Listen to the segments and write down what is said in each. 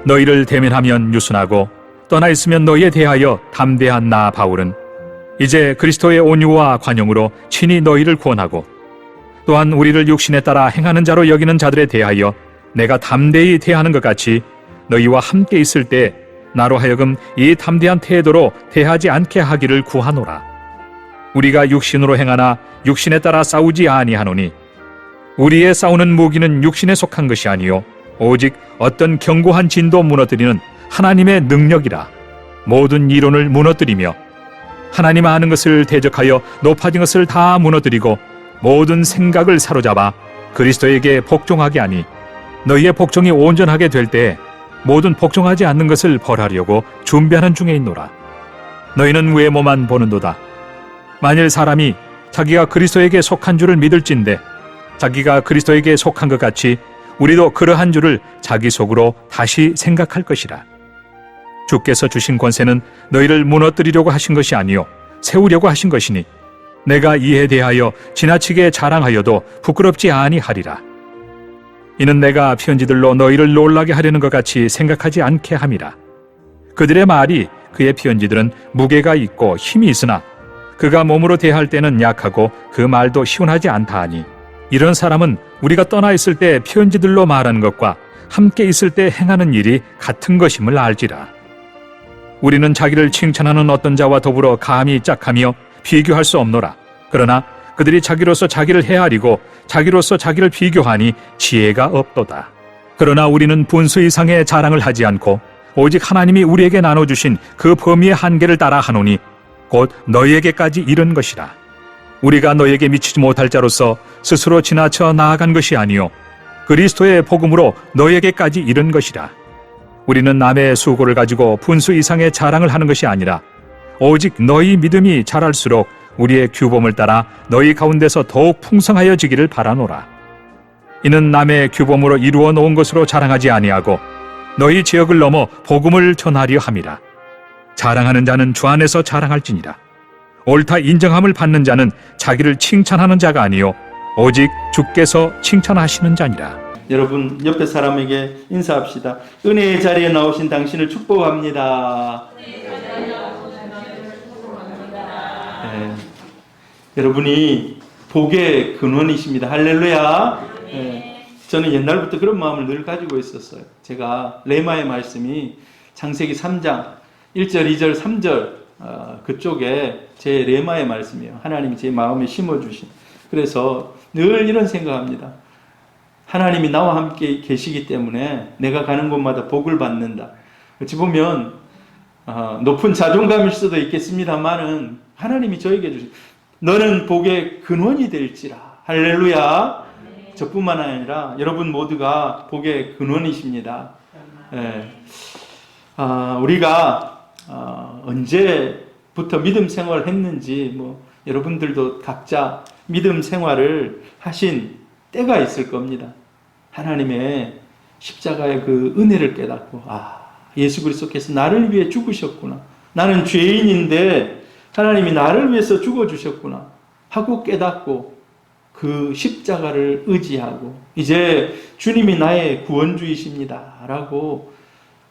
너희를 대면하면 유순하고 떠나 있으면 너희에 대하여 담대한 나 바울은 이제 그리스도의 온유와 관용으로 친히 너희를 구원하고 또한 우리를 육신에 따라 행하는 자로 여기는 자들에 대하여 내가 담대히 대하는 것 같이 너희와 함께 있을 때 나로 하여금 이 담대한 태도로 대하지 않게 하기를 구하노라. 우리가 육신으로 행하나 육신에 따라 싸우지 아니하노니 우리의 싸우는 무기는 육신에 속한 것이 아니요 오직 어떤 견고한 진도 무너뜨리는 하나님의 능력이라. 모든 이론을 무너뜨리며 하나님 아는 것을 대적하여 높아진 것을 다 무너뜨리고 모든 생각을 사로잡아 그리스도에게 복종하게 하니 너희의 복종이 온전하게 될 때 모든 복종하지 않는 것을 벌하려고 준비하는 중에 있노라. 너희는 외모만 보는도다. 만일 사람이 자기가 그리스도에게 속한 줄을 믿을진대 자기가 그리스도에게 속한 것 같이 우리도 그러한 줄을 자기 속으로 다시 생각할 것이라. 주께서 주신 권세는 너희를 무너뜨리려고 하신 것이 아니요 세우려고 하신 것이니 내가 이에 대하여 지나치게 자랑하여도 부끄럽지 아니하리라. 이는 내가 편지들로 너희를 놀라게 하려는 것 같이 생각하지 않게 함이라. 그들의 말이 그의 편지들은 무게가 있고 힘이 있으나 그가 몸으로 대할 때는 약하고 그 말도 시원하지 않다 하니 이런 사람은 우리가 떠나 있을 때 편지들로 말하는 것과 함께 있을 때 행하는 일이 같은 것임을 알지라. 우리는 자기를 칭찬하는 어떤 자와 더불어 감히 짝하며 비교할 수 없노라. 그러나 그들이 자기로서 자기를 헤아리고 자기로서 자기를 비교하니 지혜가 없도다. 그러나 우리는 분수 이상의 자랑을 하지 않고 오직 하나님이 우리에게 나눠주신 그 범위의 한계를 따라 하노니 곧 너희에게까지 이른 것이라. 우리가 너희에게 미치지 못할 자로서 스스로 지나쳐 나아간 것이 아니요 그리스도의 복음으로 너희에게까지 이른 것이라. 우리는 남의 수고를 가지고 분수 이상의 자랑을 하는 것이 아니라 오직 너희 믿음이 자랄수록 우리의 규범을 따라 너희 가운데서 더욱 풍성하여지기를 바라노라. 이는 남의 규범으로 이루어 놓은 것으로 자랑하지 아니하고 너희 지역을 넘어 복음을 전하려 함이라. 자랑하는 자는 주 안에서 자랑할지니라. 옳다 인정함을 받는 자는 자기를 칭찬하는 자가 아니요 오직 주께서 칭찬하시는 자니라. 여러분 옆에 사람에게 인사합시다. 은혜의 자리에 나오신 당신을 축복합니다. 네. 여러분이 복의 근원이십니다. 할렐루야. 네. 저는 옛날부터 그런 마음을 늘 가지고 있었어요. 제가 레마의 말씀이 창세기 3장 1절, 2절, 3절 그쪽에 제 레마의 말씀이에요. 하나님이 제 마음에 심어주신. 그래서 늘 이런 생각합니다. 하나님이 나와 함께 계시기 때문에 내가 가는 곳마다 복을 받는다. 어찌 보면 높은 자존감일 수도 있겠습니다만은 하나님이 저에게 주신 너는 복의 근원이 될지라. 할렐루야. 저뿐만 아니라 여러분 모두가 복의 근원이십니다. 예. 우리가 언제부터 믿음 생활을 했는지 여러분들도 각자 믿음 생활을 하신 때가 있을 겁니다. 하나님의 십자가의 그 은혜를 깨닫고 예수 그리스도께서 나를 위해 죽으셨구나. 나는 죄인인데 하나님이 나를 위해서 죽어주셨구나 하고 깨닫고 그 십자가를 의지하고 이제 주님이 나의 구원주이십니다 라고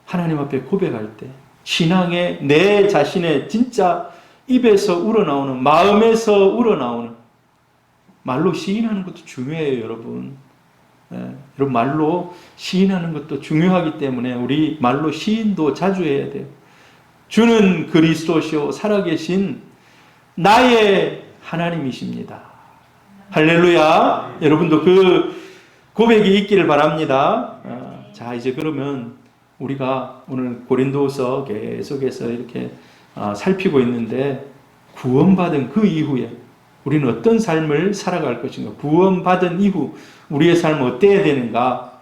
하나님 앞에 고백할 때 신앙의 내 자신의 진짜 입에서 우러나오는 마음에서 우러나오는 말로 시인하는 것도 중요해요. 여러분 여러분 말로 시인하는 것도 중요하기 때문에 우리 말로 시인도 자주 해야 돼요. 주는 그리스도시요 살아계신 나의 하나님이십니다. 할렐루야. 여러분도 그 고백이 있기를 바랍니다. 자 이제 그러면 우리가 오늘 고린도서 계속해서 이렇게 살피고 있는데 구원받은 그 이후에 우리는 어떤 삶을 살아갈 것인가, 구원받은 이후 우리의 삶은 어때야 되는가,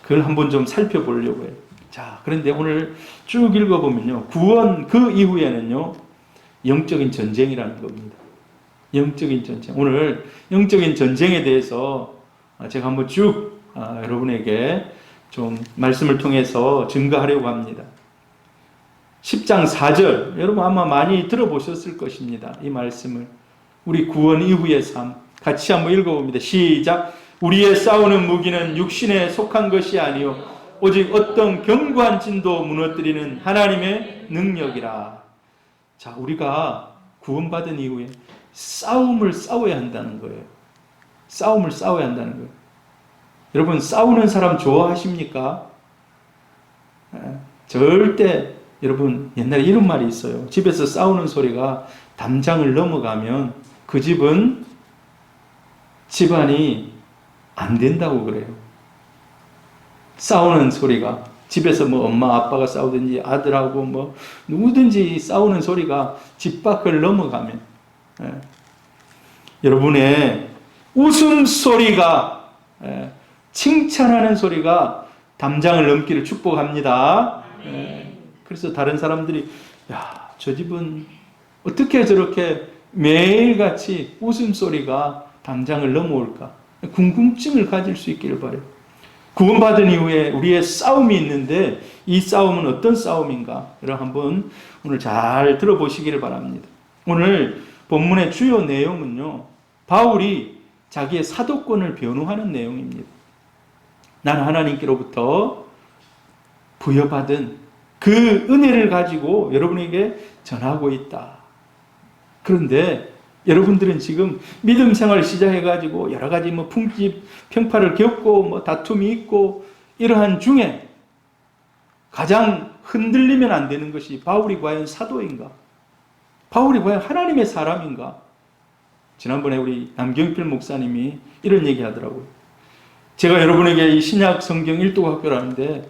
그걸 한번 좀 살펴보려고 해요. 자, 그런데 오늘 쭉 읽어보면요, 구원 그 이후에는요 영적인 전쟁이라는 겁니다. 영적인 전쟁. 오늘 영적인 전쟁에 대해서 제가 한번 쭉 여러분에게 좀 말씀을 통해서 증거하려고 합니다. 10장 4절 여러분 아마 많이 들어보셨을 것입니다. 이 말씀을 우리 구원 이후의 삶 같이 한번 읽어봅니다. 시작. 우리의 싸우는 무기는 육신에 속한 것이 아니요 오직 어떤 견고한 진도 무너뜨리는 하나님의 능력이라. 자, 우리가 구원받은 이후에 싸움을 싸워야 한다는 거예요. 싸움을 싸워야 한다는 거예요. 여러분, 싸우는 사람 좋아하십니까? 절대, 여러분, 옛날에 이런 말이 있어요. 집에서 싸우는 소리가 담장을 넘어가면 그 집은 집안이 안 된다고 그래요. 싸우는 소리가, 집에서 뭐 엄마 아빠가 싸우든지 아들하고 뭐 누구든지 싸우는 소리가 집 밖을 넘어가면, 여러분의 웃음소리가, 칭찬하는 소리가 담장을 넘기를 축복합니다. 그래서 다른 사람들이, 야, 저 집은 어떻게 저렇게 매일같이 웃음소리가 담장을 넘어올까? 궁금증을 가질 수 있기를 바라요. 구원받은 이후에 우리의 싸움이 있는데 이 싸움은 어떤 싸움인가? 여러분 한번 오늘 잘 들어보시기를 바랍니다. 오늘 본문의 주요 내용은요, 바울이 자기의 사도권을 변호하는 내용입니다. 나는 하나님께로부터 부여받은 그 은혜를 가지고 여러분에게 전하고 있다. 그런데 여러분들은 지금 믿음 생활을 시작해가지고 여러 가지 뭐 풍집, 평파를 겪고 뭐 다툼이 있고 이러한 중에 가장 흔들리면 안 되는 것이 바울이 과연 사도인가? 바울이 과연 하나님의 사람인가? 지난번에 우리 남경필 목사님이 이런 얘기 하더라고요. 제가 여러분에게 이 신약 성경 1도 학교라는데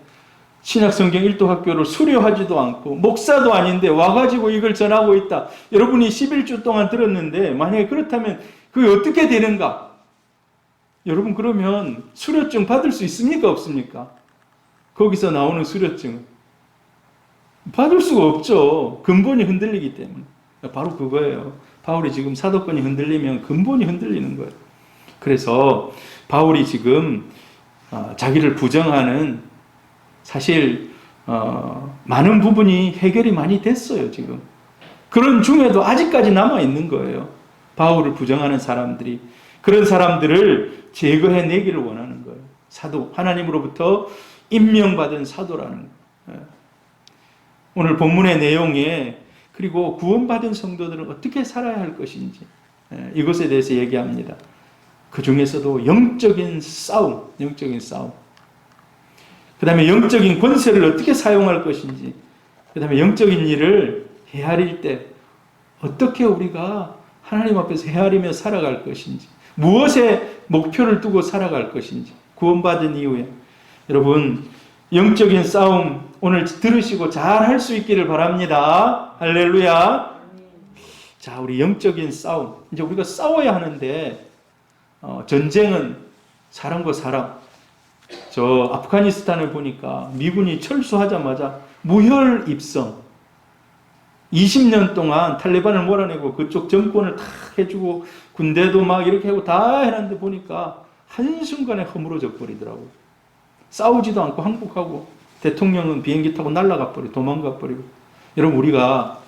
신약 성경 1도 학교를 수료하지도 않고 목사도 아닌데 와가지고 이걸 전하고 있다. 여러분이 11주 동안 들었는데 만약에 그렇다면 그게 어떻게 되는가? 여러분 그러면 수료증 받을 수 있습니까? 없습니까? 거기서 나오는 수료증 받을 수가 없죠. 근본이 흔들리기 때문에. 바로 그거예요. 바울이 지금 사도권이 흔들리면 근본이 흔들리는 거예요. 그래서 바울이 지금 자기를 부정하는 사실 많은 부분이 해결이 많이 됐어요. 지금 그런 중에도 아직까지 남아있는 거예요. 바울을 부정하는 사람들이. 그런 사람들을 제거해내기를 원하는 거예요. 사도, 하나님으로부터 임명받은 사도라는 거예요. 오늘 본문의 내용에 그리고 구원받은 성도들은 어떻게 살아야 할 것인지 이것에 대해서 얘기합니다. 그 중에서도 영적인 싸움, 그 다음에 영적인 권세를 어떻게 사용할 것인지, 그 다음에 영적인 일을 헤아릴 때 어떻게 우리가 하나님 앞에서 헤아리며 살아갈 것인지, 무엇에 목표를 두고 살아갈 것인지, 구원받은 이후에 여러분 영적인 싸움 오늘 들으시고 잘 할 수 있기를 바랍니다. 할렐루야. 자, 우리 영적인 싸움, 이제 우리가 싸워야 하는데 전쟁은 사람과 사람. 저 아프가니스탄을 보니까 미군이 철수하자마자 무혈 입성 20년 동안 탈레반을 몰아내고 그쪽 정권을 다 해주고 군대도 막 이렇게 하고 다 해놨는데 보니까 한순간에 허물어져 버리더라고요. 싸우지도 않고 항복하고 대통령은 비행기 타고 날아가 버리고 도망가 버리고. 여러분 우리가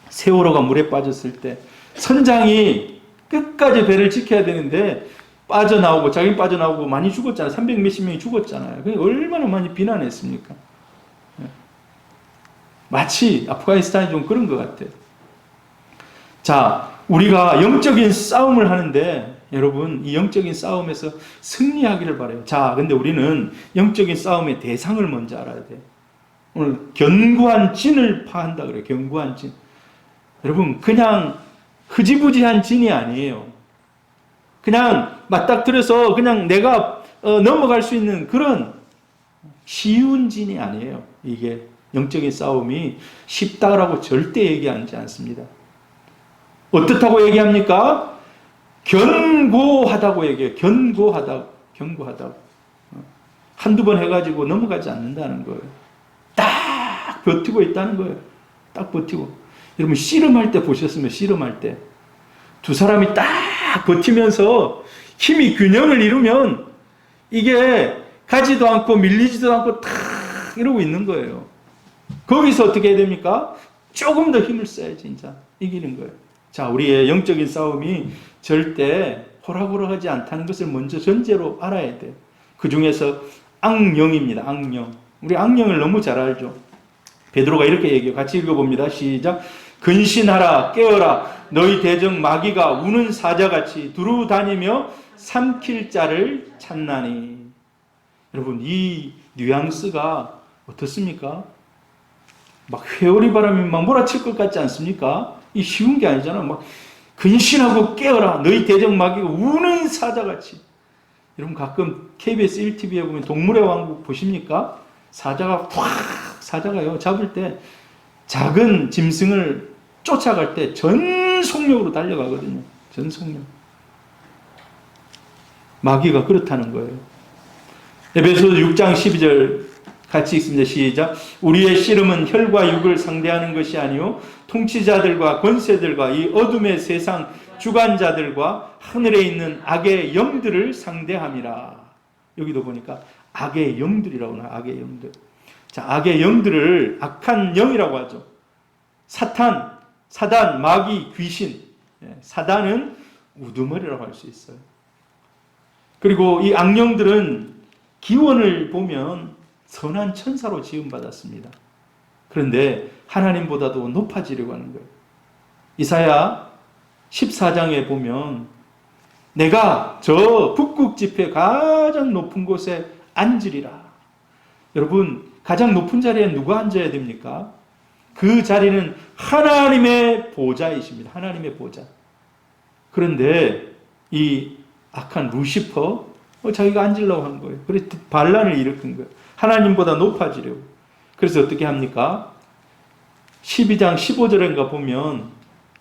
세월호가 물에 빠졌을 때 선장이 끝까지 배를 지켜야 되는데 빠져나오고 자기 빠져나오고 많이 죽었잖아요. 300 몇십 명이 죽었잖아요. 그게 얼마나 많이 비난했습니까? 마치 아프가니스탄이 좀 그런 것 같아요. 자, 우리가 영적인 싸움을 하는데 여러분 이 영적인 싸움에서 승리하기를 바라요. 자, 근데 우리는 영적인 싸움의 대상을 먼저 알아야 돼요. 오늘 견고한 진을 파한다 그래요. 견고한 진. 여러분 그냥 흐지부지한 진이 아니에요. 그냥 맞닥뜨려서 그냥 내가 넘어갈 수 있는 그런 쉬운 진이 아니에요. 이게 영적인 싸움이 쉽다라고 절대 얘기하지 않습니다. 어떻다고 얘기합니까? 견고하다고 얘기해요. 견고하다고. 한두 번 해가지고 넘어가지 않는다는 거예요. 딱 버티고 있다는 거예요. 딱 버티고. 여러분 씨름할 때 보셨으면 씨름할 때 두 사람이 딱 버티면서 힘이 균형을 이루면 이게 가지도 않고 밀리지도 않고 탁 이러고 있는 거예요. 거기서 어떻게 해야 됩니까? 조금 더 힘을 써야지 진짜 이기는 거예요. 자, 우리의 영적인 싸움이 절대 호락호락하지 않다는 것을 먼저 전제로 알아야 돼요. 그 중에서 악령입니다. 악령. 우리 악령을 너무 잘 알죠. 베드로가 이렇게 얘기해요. 같이 읽어봅니다. 시작. 근신하라, 깨어라. 너희 대적 마귀가 우는 사자같이 두루 다니며 삼킬 자를 찾나니. 여러분, 이 뉘앙스가 어떻습니까? 막 회오리 바람이 막 몰아칠 것 같지 않습니까? 이 쉬운 게 아니잖아. 막 근신하고 깨어라. 너희 대적 마귀가 우는 사자같이. 여러분, 가끔 KBS 1TV에 보면 동물의 왕국 보십니까? 사자가요, 잡을 때 작은 짐승을 쫓아갈 때 전속력으로 달려가거든요. 전속력. 마귀가 그렇다는 거예요. 에베소서 6장 12절 같이 읽습니다. 시작. 우리의 씨름은 혈과 육을 상대하는 것이 아니요 통치자들과 권세들과 이 어둠의 세상 주관자들과 하늘에 있는 악의 영들을 상대함이라. 여기도 보니까 악의 영들이라고 하나. 악의 영들. 자, 악의 영들을 악한 영이라고 하죠. 사단, 마귀, 귀신. 사단은 우두머리라고 할 수 있어요. 그리고 이 악령들은 기원을 보면 선한 천사로 지음받았습니다. 그런데 하나님보다도 높아지려고 하는 거예요. 이사야 14장에 보면 내가 저 북극 지폐 가장 높은 곳에 앉으리라. 여러분, 가장 높은 자리에 누가 앉아야 됩니까? 그 자리는 하나님의 보좌이십니다. 하나님의 보좌. 그런데 이 악한 루시퍼, 자기가 앉으려고 한 거예요. 그래서 반란을 일으킨 거예요. 하나님보다 높아지려고. 그래서 어떻게 합니까? 12장 15절인가 보면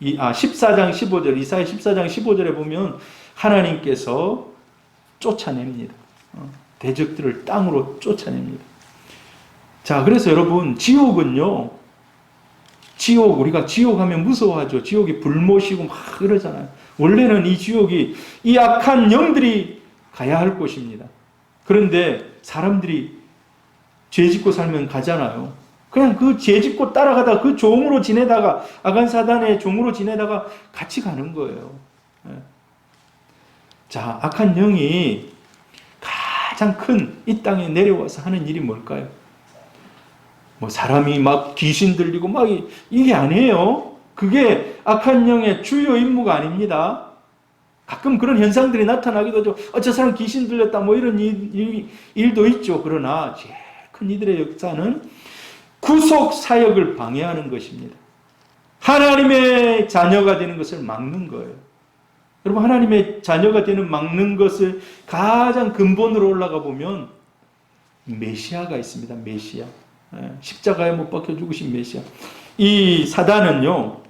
14장 15절, 이사야 14장 15절에 보면 하나님께서 쫓아냅니다. 대적들을 땅으로 쫓아냅니다. 자, 그래서 여러분, 지옥은요, 우리가 지옥 하면 무서워하죠. 지옥이 불못이고 막 그러잖아요. 원래는 이 지옥이 이 악한 영들이 가야 할 곳입니다. 그런데 사람들이 죄 짓고 살면 가잖아요. 그냥 그 죄 짓고 따라가다가 그 종으로 지내다가, 악한 사단의 종으로 지내다가 같이 가는 거예요. 자, 악한 영이 가장 큰 이 땅에 내려와서 하는 일이 뭘까요? 뭐 사람이 막 귀신 들리고 막 이게 아니에요. 그게 악한 영의 주요 임무가 아닙니다. 가끔 그런 현상들이 나타나기도 하죠. 저 사람 귀신 들렸다 뭐 이런 일도 있죠. 그러나 제일 큰 이들의 역사는 구속 사역을 방해하는 것입니다. 하나님의 자녀가 되는 것을 막는 거예요. 여러분, 하나님의 자녀가 되는 막는 것을 가장 근본으로 올라가 보면 메시아가 있습니다. 메시아. 십자가에 못 박혀 죽으신 메시아. 이 사단은요,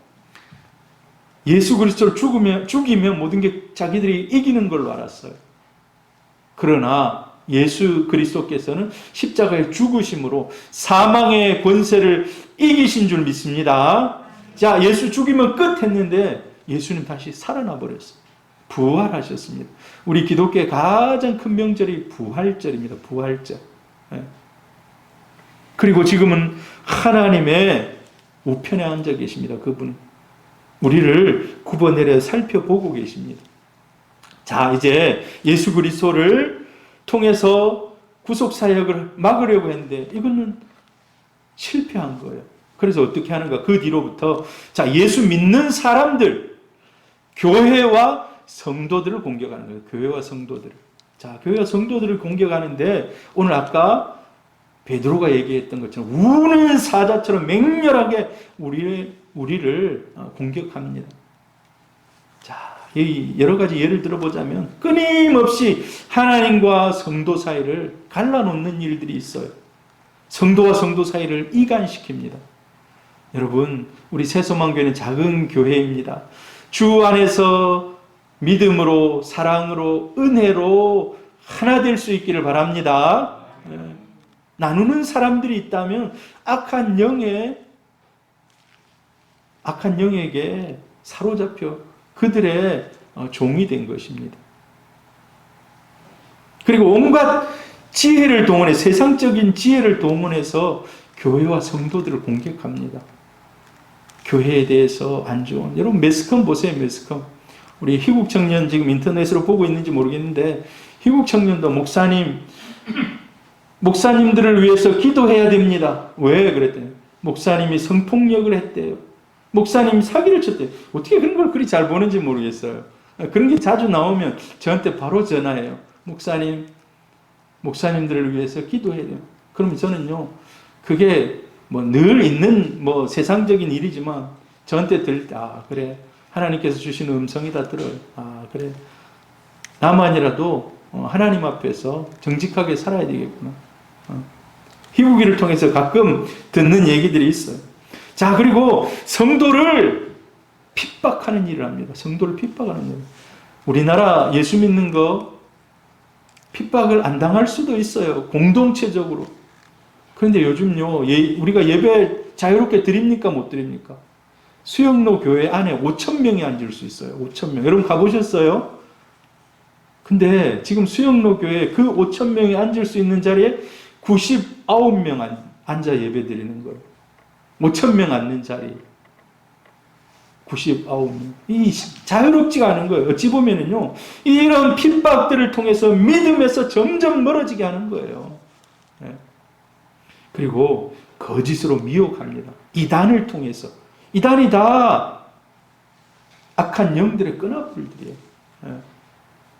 예수 그리스도를 죽이면 모든 게 자기들이 이기는 걸로 알았어요. 그러나 예수 그리스도께서는 십자가에 죽으심으로 사망의 권세를 이기신 줄 믿습니다. 자, 예수 죽이면 끝 했는데 예수님 다시 살아나 버렸어요. 부활하셨습니다. 우리 기독교의 가장 큰 명절이 부활절입니다. 부활절. 그리고 지금은 하나님의 우편에 앉아 계십니다. 그분은 우리를 굽어내려 살펴보고 계십니다. 자, 이제 예수 그리스도를 통해서 구속사역을 막으려고 했는데 이거는 실패한 거예요. 그래서 어떻게 하는가? 그 뒤로부터 자, 예수 믿는 사람들, 교회와 성도들을 공격하는 거예요. 교회와 성도들을. 자, 교회와 성도들을 공격하는데 오늘 아까 베드로가 얘기했던 것처럼 우는 사자처럼 맹렬하게 우리를 공격합니다. 자, 여러 가지 예를 들어보자면 끊임없이 하나님과 성도 사이를 갈라놓는 일들이 있어요. 성도와 성도 사이를 이간시킵니다. 여러분, 우리 새소망교회는 작은 교회입니다. 주 안에서 믿음으로, 사랑으로, 은혜로 하나 될 수 있기를 바랍니다. 나누는 사람들이 있다면 악한 영에게 사로잡혀 그들의 종이 된 것입니다. 그리고 온갖 지혜를 동원해, 세상적인 지혜를 동원해서 교회와 성도들을 공격합니다. 교회에 대해서 안 좋은, 여러분 매스컴 보세요. 매스컴. 우리 희국 청년 지금 인터넷으로 보고 있는지 모르겠는데 희국 청년도 목사님 목사님들을 위해서 기도해야 됩니다. 왜 그랬대요? 목사님이 성폭력을 했대요. 목사님이 사기를 쳤대요. 어떻게 그런 걸 그리 잘 보는지 모르겠어요. 그런 게 자주 나오면 저한테 바로 전화해요. 목사님들을 위해서 기도해야 돼요. 그러면 저는요, 그게 뭐 늘 있는 뭐 세상적인 일이지만 저한테 들을 때, 아, 그래. 하나님께서 주신 음성이다 들어요. 아, 그래. 나만이라도 하나님 앞에서 정직하게 살아야 되겠구나. 희구기를 통해서 가끔 듣는 얘기들이 있어요. 자, 그리고 성도를 핍박하는 일을 합니다. 성도를 핍박하는 일. 우리나라 예수 믿는 거 핍박을 안 당할 수도 있어요. 공동체적으로. 그런데 요즘요, 우리가 예배 자유롭게 드립니까? 못 드립니까? 수영로 교회 안에 5,000명이 앉을 수 있어요. 5,000명. 여러분 가보셨어요? 근데 지금 수영로 교회 그 5,000명이 앉을 수 있는 자리에 99명 앉아 예배 드리는 거예요. 5,000명 앉는 자리. 99명. 이 자유롭지가 않은 거예요. 어찌 보면은요, 이런 핍박들을 통해서 믿음에서 점점 멀어지게 하는 거예요. 네. 그리고 거짓으로 미혹합니다. 이단을 통해서. 이단이 다 악한 영들의 끈앞들이에요. 네.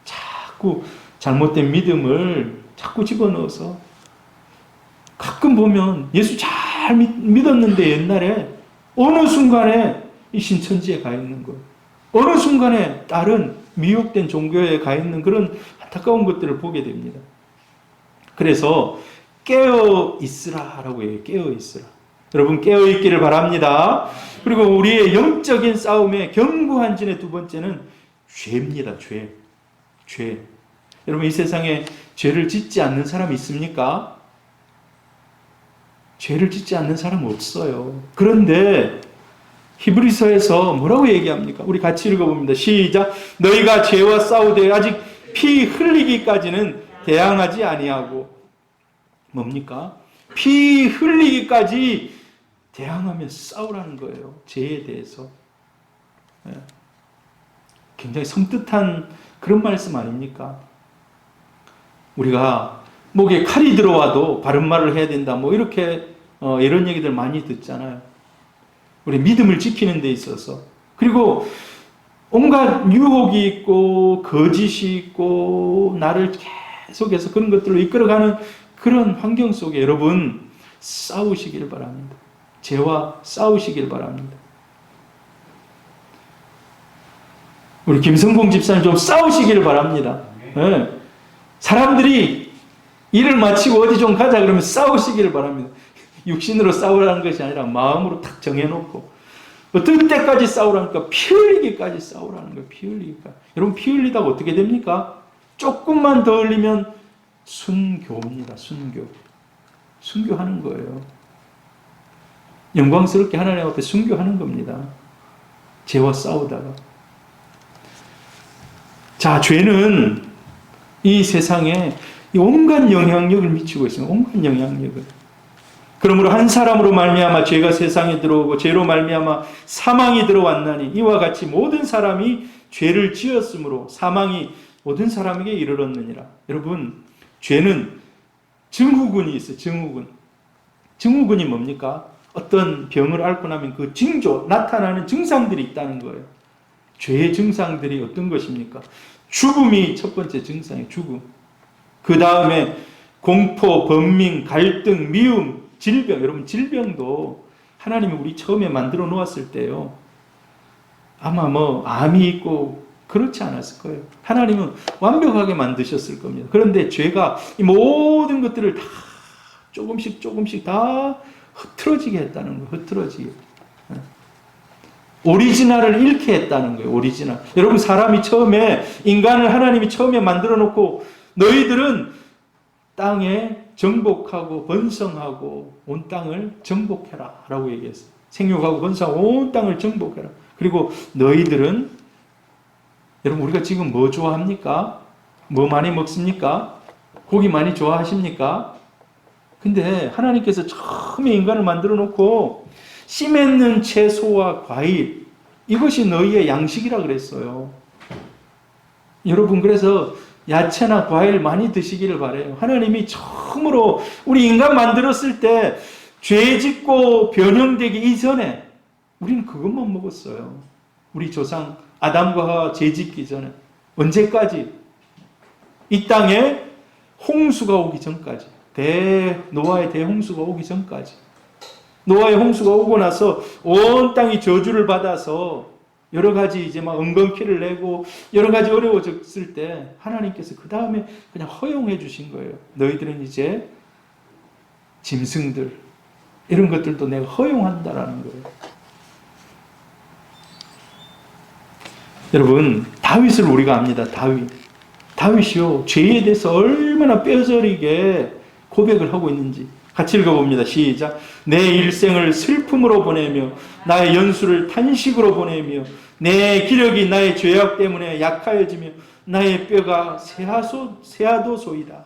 자꾸 잘못된 믿음을 자꾸 집어넣어서 가끔 보면 예수 잘 믿었는데 옛날에 어느 순간에 이 신천지에 가 있는 거예요. 어느 순간에 다른 미혹된 종교에 가 있는 그런 안타까운 것들을 보게 됩니다. 그래서 깨어 있으라라고 해요. 깨어 있으라. 여러분 깨어 있기를 바랍니다. 그리고 우리의 영적인 싸움의 견고한 진의 두 번째는 죄입니다. 죄. 여러분 이 세상에 죄를 짓지 않는 사람이 있습니까? 죄를 짓지 않는 사람 없어요. 그런데 히브리서에서 뭐라고 얘기합니까? 우리 같이 읽어봅니다. 시작. 너희가 죄와 싸우되 아직 피 흘리기까지는 대항하지 아니하고. 뭡니까? 피 흘리기까지 대항하며 싸우라는 거예요. 죄에 대해서. 굉장히 섬뜩한 그런 말씀 아닙니까? 우리가 목에 칼이 들어와도 바른 말을 해야 된다. 뭐 이렇게 이런 얘기들 많이 듣잖아요. 우리 믿음을 지키는 데 있어서. 그리고 온갖 유혹이 있고 거짓이 있고 나를 계속해서 그런 것들로 이끌어가는 그런 환경 속에 여러분 싸우시길 바랍니다. 죄와 싸우시길 바랍니다. 우리 김성봉 집사님 좀 싸우시길 바랍니다. 네. 사람들이 일을 마치고 어디 좀 가자 그러면 싸우시길 바랍니다. 육신으로 싸우라는 것이 아니라 마음으로 탁 정해놓고 어떤 때까지 싸우라니까 피 흘리기까지 싸우라는 거예요. 피 흘리기까지. 여러분 피 흘리다가 어떻게 됩니까? 조금만 더 흘리면 순교입니다. 순교하는 거예요. 영광스럽게 하나님 앞에 순교하는 겁니다. 죄와 싸우다가. 자, 죄는 이 세상에 온갖 영향력을 미치고 있습니다. 온갖 영향력을. 그러므로 한 사람으로 말미암아 죄가 세상에 들어오고 죄로 말미암아 사망이 들어왔나니 이와 같이 모든 사람이 죄를 지었으므로 사망이 모든 사람에게 이르렀느니라. 여러분, 죄는 증후군이 있어요. 증후군이 뭡니까? 어떤 병을 앓고 나면 그 징조, 나타나는 증상들이 있다는 거예요. 죄의 증상들이 어떤 것입니까? 죽음이 첫 번째 증상이에요. 죽음. 그 다음에 공포, 번민, 갈등, 미움, 질병. 여러분 질병도 하나님이 우리 처음에 만들어 놓았을 때요. 아마 뭐 암이 있고 그렇지 않았을 거예요. 하나님은 완벽하게 만드셨을 겁니다. 그런데 죄가 이 모든 것들을 다 조금씩 다 흐트러지게 했다는 거예요. 흐트러지게. 오리지널을 잃게 했다는 거예요. 오리지널. 여러분 사람이 처음에 인간을 하나님이 처음에 만들어 놓고 너희들은 땅에 정복하고 번성하고 온 땅을 정복해라 라고 얘기했어요. 생육하고 번성하고 온 땅을 정복해라. 그리고 너희들은 여러분 우리가 지금 뭐 좋아합니까? 뭐 많이 먹습니까? 고기 많이 좋아하십니까? 근데 하나님께서 처음에 인간을 만들어 놓고 씨 맺는 채소와 과일 이것이 너희의 양식이라 그랬어요. 여러분 그래서 야채나 과일 많이 드시기를 바래요. 하나님이 처음으로 우리 인간 만들었을 때 죄 짓고 변형되기 이전에 우리는 그것만 먹었어요. 우리 조상 아담과 하와 죄 짓기 전에. 언제까지? 이 땅에 홍수가 오기 전까지. 노아의 대홍수가 오기 전까지. 노아의 홍수가 오고 나서 온 땅이 저주를 받아서 여러 가지 이제 막 은근피를 내고 여러 가지 어려워졌을 때 하나님께서 그 다음에 그냥 허용해 주신 거예요. 너희들은 이제 짐승들 이런 것들도 내가 허용한다라는 거예요. 여러분, 다윗을 우리가 압니다. 다윗이요, 죄에 대해서 얼마나 뼈저리게 고백을 하고 있는지 같이 읽어봅니다. 시작. 내 일생을 슬픔으로 보내며 나의 연수를 탄식으로 보내며 내 기력이 나의 죄악 때문에 약하여지며 나의 뼈가 새하도소이다.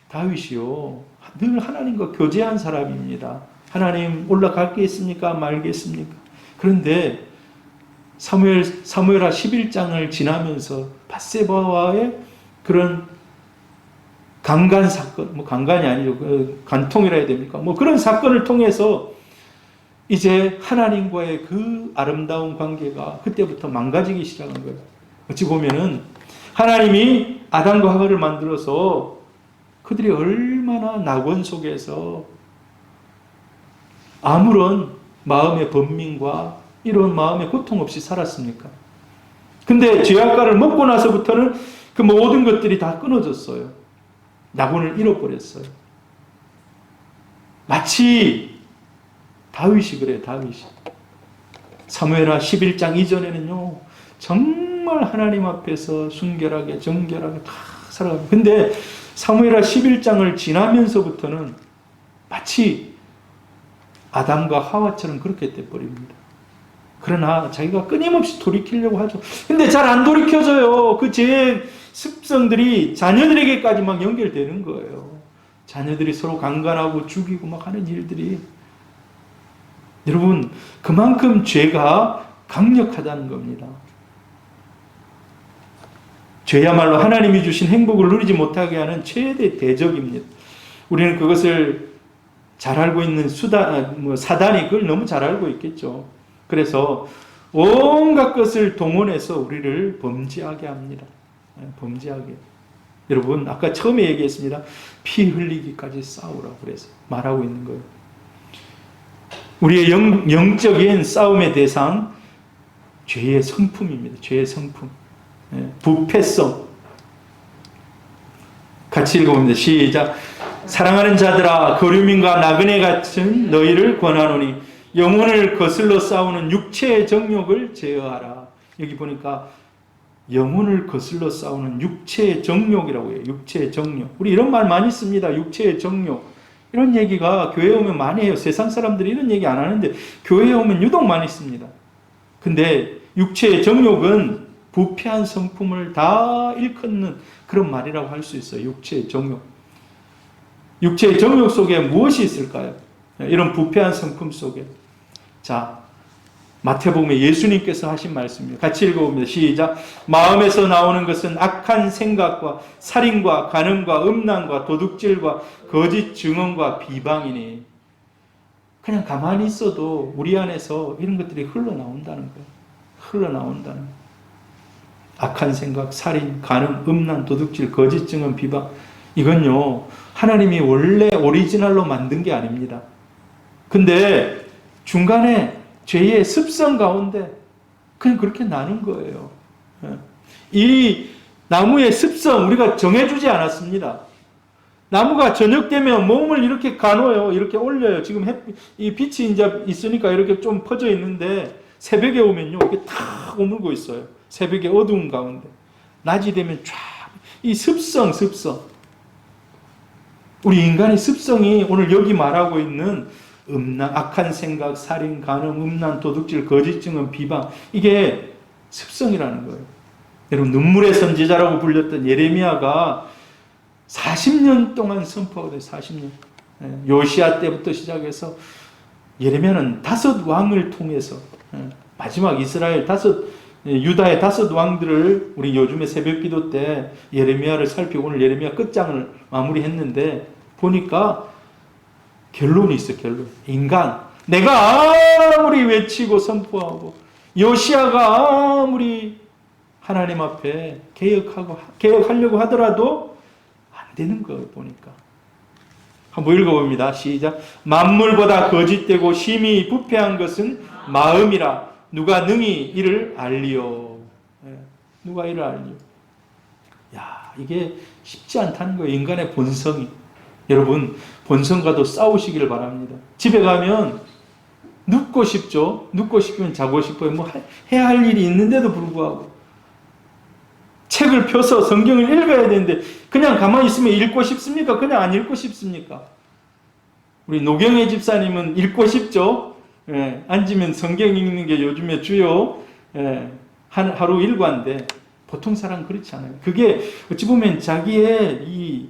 다윗이요, 늘 하나님과 교제한 사람입니다. 하나님 올라가겠습니까? 말겠습니까? 그런데 사무엘하 11장을 지나면서 밧세바와의 그런 강간 사건, 강간이 아니고 간통이라 해야 됩니까? 그런 사건을 통해서 이제 하나님과의 그 아름다운 관계가 그때부터 망가지기 시작한 거예요. 어찌 보면은 하나님이 아담과 하와를 만들어서 그들이 얼마나 낙원 속에서 아무런 마음의 번민과 이런 마음의 고통 없이 살았습니까? 근데 죄악과를 먹고 나서부터는 그 모든 것들이 다 끊어졌어요. 낙원을 잃어버렸어요. 마치 다윗이 그래요. 다윗이. 사무엘하 11장 이전에는요, 정말 하나님 앞에서 순결하게 정결하게 다 살아갑니다. 근데 사무엘하 11장을 지나면서부터는 마치 아담과 하와처럼 그렇게 돼버립니다. 그러나 자기가 끊임없이 돌이키려고 하죠. 근데 잘 안 돌이켜져요. 그 죄의 습성들이 자녀들에게까지 막 연결되는 거예요. 자녀들이 서로 강간하고 죽이고 막 하는 일들이. 여러분, 그만큼 죄가 강력하다는 겁니다. 죄야말로 하나님이 주신 행복을 누리지 못하게 하는 최대 대적입니다. 우리는 그것을 잘 알고 있는 사단이 그걸 너무 잘 알고 있겠죠. 그래서 온갖 것을 동원해서 우리를 범죄하게 합니다. 범죄하게. 여러분, 아까 처음에 얘기했습니다. 피 흘리기까지 싸우라고 그래서 말하고 있는 거예요. 우리의 영적인 싸움의 대상, 죄의 성품입니다. 죄의 성품. 부패성. 같이 읽어봅니다. 시작. 사랑하는 자들아, 거류민과 나그네 같은 너희를 권하노니 영혼을 거슬러 싸우는 육체의 정욕을 제어하라. 여기 보니까 영혼을 거슬러 싸우는 육체의 정욕이라고 해요. 육체의 정욕. 우리 이런 말 많이 씁니다. 육체의 정욕. 이런 얘기가 교회에 오면 많이 해요. 세상 사람들이 이런 얘기 안 하는데 교회에 오면 유독 많이 씁니다. 근데 육체의 정욕은 부패한 성품을 다 일컫는 그런 말이라고 할 수 있어요. 육체의 정욕. 육체의 정욕 속에 무엇이 있을까요? 이런 부패한 성품 속에. 자, 마태복음에 예수님께서 하신 말씀입니다. 같이 읽어봅니다. 시작. 마음에서 나오는 것은 악한 생각과 살인과 간음과 음란과 도둑질과 거짓 증언과 비방이니. 그냥 가만히 있어도 우리 안에서 이런 것들이 흘러나온다는 거예요. 흘러나온다는 거예요. 악한 생각, 살인, 간음, 음란, 도둑질, 거짓 증언, 비방. 이건요, 하나님이 원래 오리지널로 만든 게 아닙니다. 근데 중간에 죄의 습성 가운데 그냥 그렇게 나는 거예요. 이 나무의 습성 우리가 정해주지 않았습니다. 나무가 저녁 되면 몸을 이렇게 가눠요. 이렇게 올려요. 지금 이 빛이 이제 있으니까 이렇게 좀 퍼져 있는데 새벽에 오면요, 이렇게 탁 오물고 있어요. 새벽의 어두운 가운데. 낮이 되면 쫙, 이 습성. 우리 인간의 습성이 오늘 여기 말하고 있는 음란, 악한 생각, 살인, 간음, 음란, 도둑질, 거짓 증언, 비방, 이게 습성이라는 거예요. 여러분, 눈물의 선지자라고 불렸던 예레미야가 40년 동안 선포가 돼요. 40년. 요시야 때부터 시작해서 예레미야는 5 왕을 통해서 마지막 이스라엘 5 유다의 5 왕들을 우리 요즘에 새벽 기도 때 예레미야를 살피고 오늘 예레미야 끝장을 마무리했는데 보니까 결론이 있어요. 결론. 인간, 내가 아무리 외치고 선포하고 요시야가 아무리 하나님 앞에 개혁하려고 하더라도 안 되는 거 보니까. 한번 읽어봅니다. 시작. 만물보다 거짓되고 심히 부패한 것은 마음이라. 누가 능히 이를 알리요. 누가 이를 알리요. 야, 이게 쉽지 않다는 거예요. 인간의 본성이. 여러분, 본성과도 싸우시기를 바랍니다. 집에 가면 눕고 싶죠. 눕고 싶으면 자고 싶어요. 뭐 해야 할 일이 있는데도 불구하고 책을 펴서 성경을 읽어야 되는데 그냥 가만히 있으면 읽고 싶습니까? 그냥 안 읽고 싶습니까? 우리 노경혜 집사님은 읽고 싶죠. 예, 앉으면 성경 읽는 게 요즘에 주요 하루 일과인데 보통 사람 그렇지 않아요. 그게 어찌 보면 자기의 이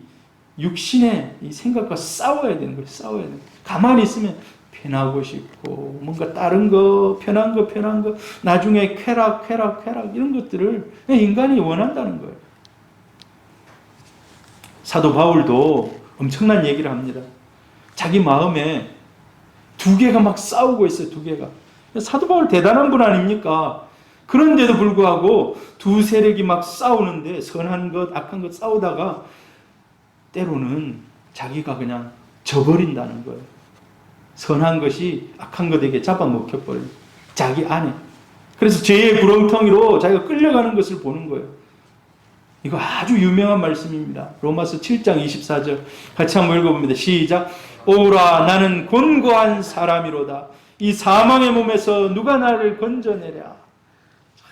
육신의 이 생각과 싸워야 되는 거예요. 싸워야 되는 거예요. 가만히 있으면 편하고 싶고 뭔가 다른 거 편한 거 나중에 쾌락 이런 것들을 인간이 원한다는 거예요. 사도 바울도 엄청난 얘기를 합니다. 자기 마음에 2개가 막 싸우고 있어요. 2개가. 사도 바울 대단한 분 아닙니까? 그런데도 불구하고 2 세력이 막 싸우는데 선한 것, 악한 것 싸우다가 때로는 자기가 그냥 져버린다는 거예요. 선한 것이 악한 것에게 잡아먹혀버려요. 자기 안에. 그래서 죄의 구렁텅이로 자기가 끌려가는 것을 보는 거예요. 이거 아주 유명한 말씀입니다. 로마서 7장 24절 같이 한번 읽어봅니다. 시작. 오라 나는 곤고한 사람이로다. 이 사망의 몸에서 누가 나를 건져내랴.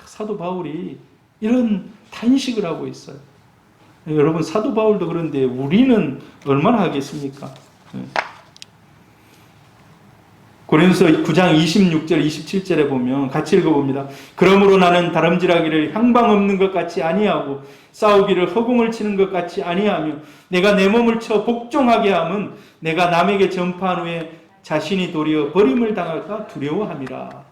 사도 바울이 이런 탄식을 하고 있어요. 여러분 사도 바울도 그런데 우리는 얼마나 하겠습니까? 고린도서 9장 26절 27절에 보면 같이 읽어봅니다. 그러므로 나는 다름질하기를 향방 없는 것 같이 아니하고 싸우기를 허공을 치는 것 같이 아니하며 내가 내 몸을 쳐 복종하게 함은 내가 남에게 전파한 후에 자신이 도리어 버림을 당할까 두려워함이라.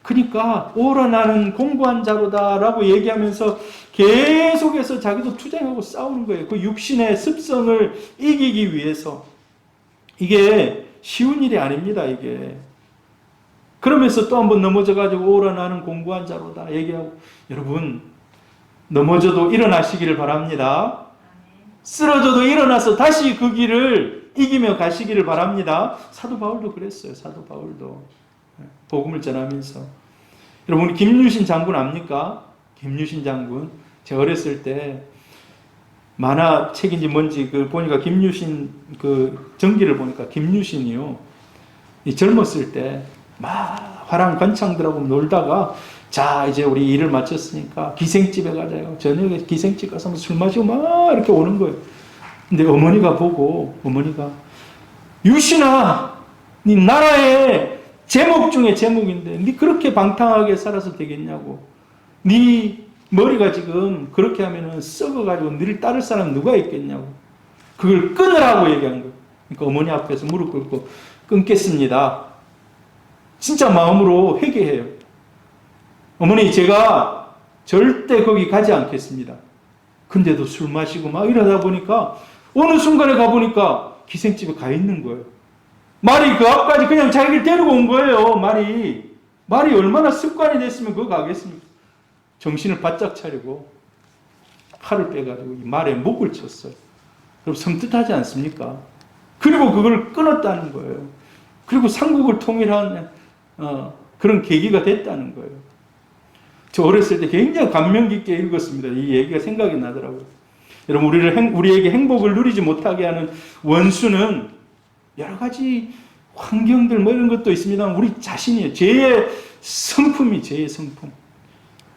그러니까 오라 나는 공고한 자로다 라고 얘기하면서 계속해서 자기도 투쟁하고 싸우는 거예요. 그 육신의 습성을 이기기 위해서. 이게 쉬운 일이 아닙니다. 이게. 그러면서 또 한번 넘어져가지고 오라 나는 공고한 자로다 얘기하고. 여러분 넘어져도 일어나시기를 바랍니다. 쓰러져도 일어나서 다시 그 길을 이기며 가시기를 바랍니다. 사도 바울도 그랬어요. 사도 바울도 복음을 전하면서. 여러분 김유신 장군 압니까? 김유신 장군. 제가 어렸을 때 만화책인지 뭔지 그 보니까 김유신 그 전기를 보니까 김유신이요. 이 젊었을 때 막 화랑 관창들하고 놀다가 자 이제 우리 일을 마쳤으니까 기생집에 가자요. 저녁에 기생집 가서 술 마시고 막 이렇게 오는 거예요. 근데 어머니가 보고 어머니가 유신아 네 나라의 제목 중에 제목인데 네 그렇게 방탕하게 살아서 되겠냐고. 네 머리가 지금 그렇게 하면은 썩어가지고 너를 따를 사람 누가 있겠냐고. 그걸 끊으라고 얘기한 거예요. 그러니까 어머니 앞에서 무릎 꿇고 끊겠습니다. 진짜 마음으로 회개해요. 어머니 제가 절대 거기 가지 않겠습니다. 근데도 술 마시고 막 이러다 보니까 어느 순간에 가보니까 기생집에 가 있는 거예요. 말이 그 앞까지 그냥 자기를 데리고 온 거예요. 말이 얼마나 습관이 됐으면 그거 가겠습니까? 정신을 바짝 차리고 칼을 빼가지고 이 말에 목을 쳤어요. 그럼 섬뜩하지 않습니까? 그리고 그걸 끊었다는 거예요. 그리고 삼국을 통일한 그런 계기가 됐다는 거예요. 저 어렸을 때 굉장히 감명 깊게 읽었습니다. 이 얘기가 생각이 나더라고요. 여러분 우리에게 행복을 누리지 못하게 하는 원수는 여러 가지 환경들 뭐 이런 것도 있습니다만 우리 자신이에요. 죄의 성품이 죄의 성품.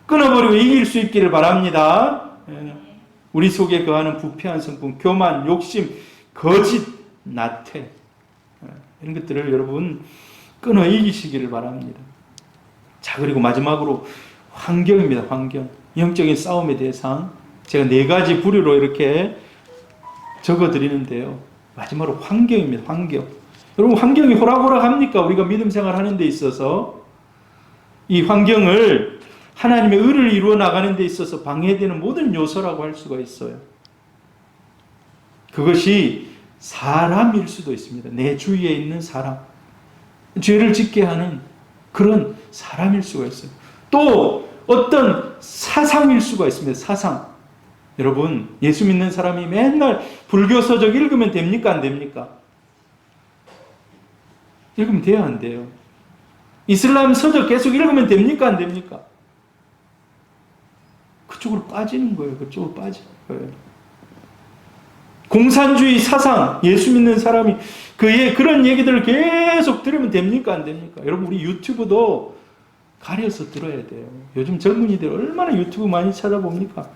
끊어버리고 이길 수 있기를 바랍니다. 우리 속에 거하는 부패한 성품, 교만, 욕심, 거짓, 나태 이런 것들을 여러분 끊어 이기시기를 바랍니다. 자 그리고 마지막으로 환경입니다. 환경. 영적인 싸움의 대상. 제가 4가지 부류로 이렇게 적어드리는데요. 마지막으로 환경입니다. 환경. 여러분 환경이 호락호락합니까? 우리가 믿음 생활하는 데 있어서 이 환경을 하나님의 의를 이루어 나가는 데 있어서 방해되는 모든 요소라고 할 수가 있어요. 그것이 사람일 수도 있습니다. 내 주위에 있는 사람. 죄를 짓게 하는 그런 사람일 수가 있어요. 또 어떤 사상일 수가 있습니다. 사상. 여러분, 예수 믿는 사람이 맨날 불교 서적 읽으면 됩니까? 안 됩니까? 읽으면 돼요? 안 돼요? 이슬람 서적 계속 읽으면 됩니까? 안 됩니까? 그쪽으로 빠지는 거예요. 그쪽으로 빠지는 거예요. 공산주의 사상, 예수 믿는 사람이 그의 그런 얘기들을 계속 들으면 됩니까? 안 됩니까? 여러분, 우리 유튜브도 가려서 들어야 돼요. 요즘 젊은이들 얼마나 유튜브 많이 찾아봅니까?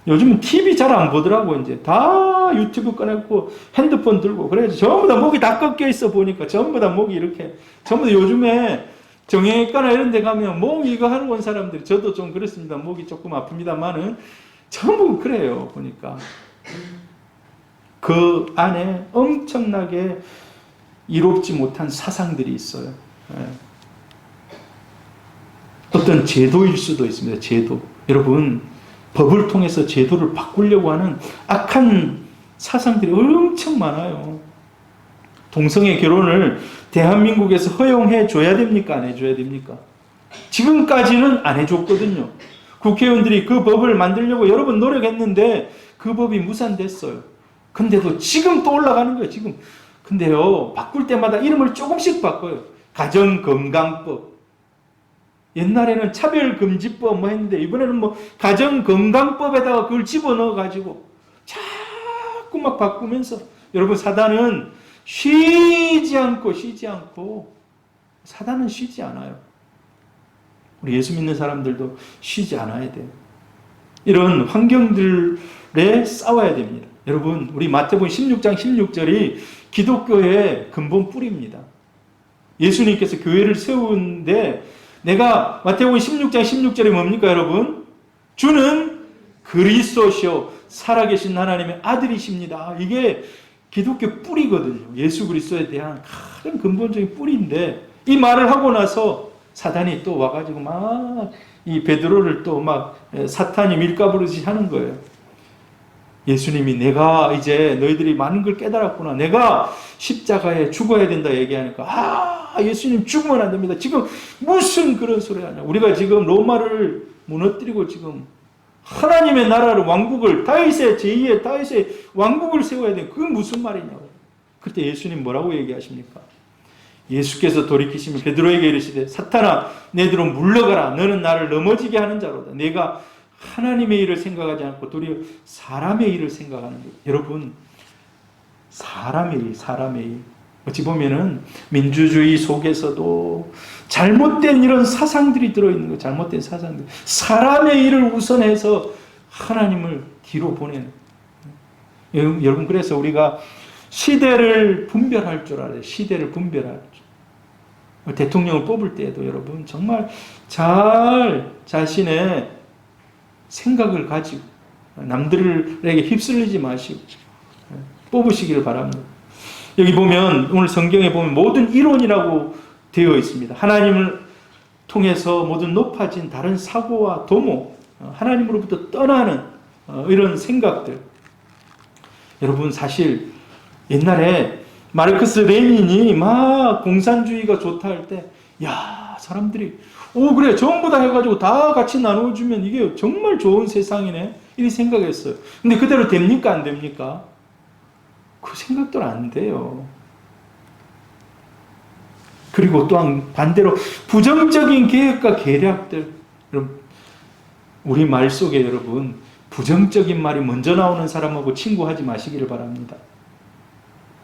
요즘은 TV 잘 안 보더라고, 이제. 다 유튜브 꺼내고 핸드폰 들고. 그래서 전부 다 목이 다 꺾여 있어 보니까 전부 다 목이 이렇게. 전부 다 요즘에 정형외과나 이런 데 가면 목 이거 하러 온 사람들이, 저도 좀 그렇습니다. 목이 조금 아픕니다만은 전부 그래요, 보니까. 그 안에 엄청나게 이롭지 못한 사상들이 있어요. 예. 어떤 제도일 수도 있습니다. 제도. 여러분, 법을 통해서 제도를 바꾸려고 하는 악한 사상들이 엄청 많아요. 동성애 결혼을 대한민국에서 허용해 줘야 됩니까? 안 해줘야 됩니까? 지금까지는 안 해줬거든요. 국회의원들이 그 법을 만들려고 여러 번 노력했는데 그 법이 무산됐어요. 근데도 지금 또 올라가는 거예요, 지금. 근데요, 바꿀 때마다 이름을 조금씩 바꿔요. 가정건강법. 옛날에는 차별금지법 뭐 했는데, 이번에는 뭐 가정건강법에다가 그걸 집어넣어가지고 자꾸 막 바꾸면서, 여러분, 사단은 쉬지 않고, 사단은 쉬지 않아요. 우리 예수 믿는 사람들도 쉬지 않아야 돼요. 이런 환경들에 싸워야 됩니다. 여러분, 우리 마태복음 16장 16절이 기독교의 근본 뿌리입니다. 예수님께서 교회를 세우는데, 내가 마태복음 16장 16절이 뭡니까, 여러분? 주는 그리스도시요 살아계신 하나님의 아들이십니다. 이게 기독교 뿌리거든요. 예수 그리스도에 대한 가장 근본적인 뿌리인데, 이 말을 하고 나서 사단이 또 와가지고 막 이 베드로를 또 막 사탄이 밀가부르듯이 하는 거예요. 예수님이 내가 이제 너희들이 많은 걸 깨달았구나. 내가 십자가에 죽어야 된다 얘기하니까, 예수님 죽으면 안 됩니다. 지금 무슨 그런 소리 하냐. 우리가 지금 로마를 무너뜨리고 지금 하나님의 나라를, 왕국을, 다윗의 제2의 다윗의 왕국을 세워야 돼. 그건 무슨 말이냐고. 그때 예수님 뭐라고 얘기하십니까? 예수께서 돌이키시면 베드로에게 이르시되, 사탄아, 너희들로 물러가라. 너는 나를 넘어지게 하는 자로다. 내가 하나님의 일을 생각하지 않고 도리어 사람의 일을 생각하는 거예요. 여러분, 사람의 일. 어찌 보면은 민주주의 속에서도 잘못된 이런 사상들이 들어있는 거예요. 잘못된 사상들. 사람의 일을 우선해서 하나님을 뒤로 보내는. 여러분, 그래서 우리가 시대를 분별할 줄 알아요. 시대를 분별할 줄. 대통령을 뽑을 때에도 여러분 정말 잘 자신의 생각을 가지고 남들에게 휩쓸리지 마시고 뽑으시기를 바랍니다. 여기 보면, 오늘 성경에 보면 모든 이론이라고 되어 있습니다. 하나님을 통해서 모든 높아진 다른 사고와 도모, 하나님으로부터 떠나는 이런 생각들. 여러분, 사실 옛날에 마르크스 레닌이 막 공산주의가 좋다 할 때, 사람들이 그래, 전부 다 해가지고 다 같이 나눠주면 이게 정말 좋은 세상이네, 이렇게 생각했어요. 근데 그대로 됩니까? 안 됩니까? 그 생각도 안 돼요. 그리고 또한 반대로 부정적인 계획과 계략들. 여러분, 우리 말 속에 여러분, 부정적인 말이 먼저 나오는 사람하고 친구하지 마시기를 바랍니다.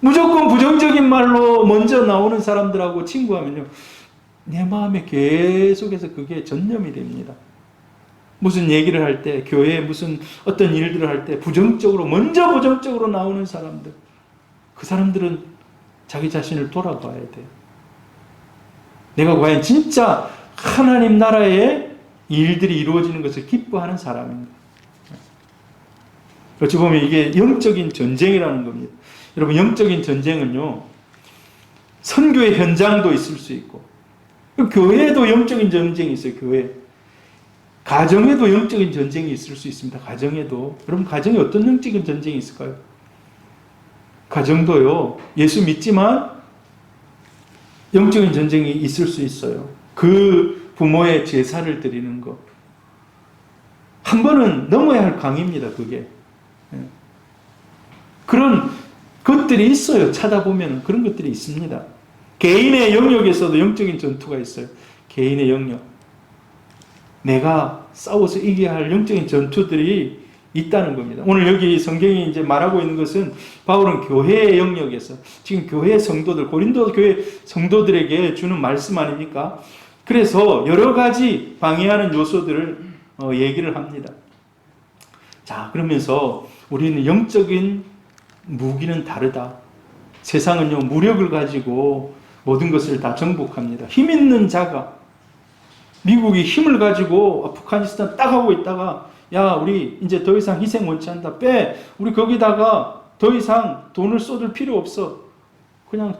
무조건 부정적인 말로 먼저 나오는 사람들하고 친구하면요, 내 마음에 계속해서 그게 전념이 됩니다. 무슨 얘기를 할 때, 교회에 무슨 어떤 일들을 할 때 먼저 부정적으로 나오는 사람들, 그 사람들은 자기 자신을 돌아봐야 돼요. 내가 과연 진짜 하나님 나라의 일들이 이루어지는 것을 기뻐하는 사람인가. 어찌 보면 이게 영적인 전쟁이라는 겁니다. 여러분, 영적인 전쟁은요, 선교의 현장도 있을 수 있고, 교회에도 영적인 전쟁이 있어요. 교회. 가정에도 영적인 전쟁이 있을 수 있습니다. 가정에도. 여러분, 가정에 어떤 영적인 전쟁이 있을까요? 가정도요, 예수 믿지만 영적인 전쟁이 있을 수 있어요. 그 부모의 제사를 드리는 것. 한 번은 넘어야 할 강입니다, 그게. 그런 것들이 있어요. 찾아보면 그런 것들이 있습니다. 개인의 영역에서도 영적인 전투가 있어요. 개인의 영역. 내가 싸워서 이겨야 할 영적인 전투들이 있다는 겁니다. 오늘 여기 성경이 이제 말하고 있는 것은 바울은 교회의 영역에서 지금 교회 성도들, 고린도 교회 성도들에게 주는 말씀 아닙니까? 그래서 여러 가지 방해하는 요소들을 얘기를 합니다. 자, 그러면서 우리는 영적인 무기는 다르다. 세상은요, 무력을 가지고 모든 것을 다 정복합니다. 힘 있는 자가, 미국이 힘을 가지고 아프가니스탄 딱 하고 있다가, 야, 우리 이제 더 이상 희생 원치 않다. 빼. 우리 거기다가 더 이상 돈을 쏟을 필요 없어. 그냥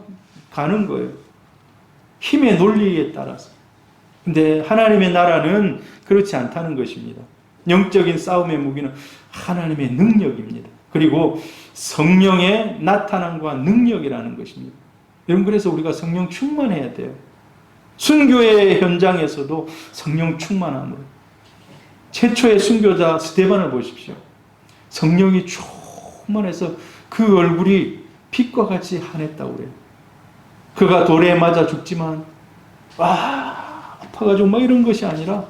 가는 거예요. 힘의 논리에 따라서. 근데 하나님의 나라는 그렇지 않다는 것입니다. 영적인 싸움의 무기는 하나님의 능력입니다. 그리고 성령의 나타남과 능력이라는 것입니다. 여러분, 그래서 우리가 성령 충만해야 돼요. 순교의 현장에서도 성령 충만함으로. 최초의 순교자 스데반을 보십시오. 성령이 충만해서 그 얼굴이 빛과 같이 환했다고 그래요. 그가 돌에 맞아 죽지만 아파가지고 막 이런 것이 아니라,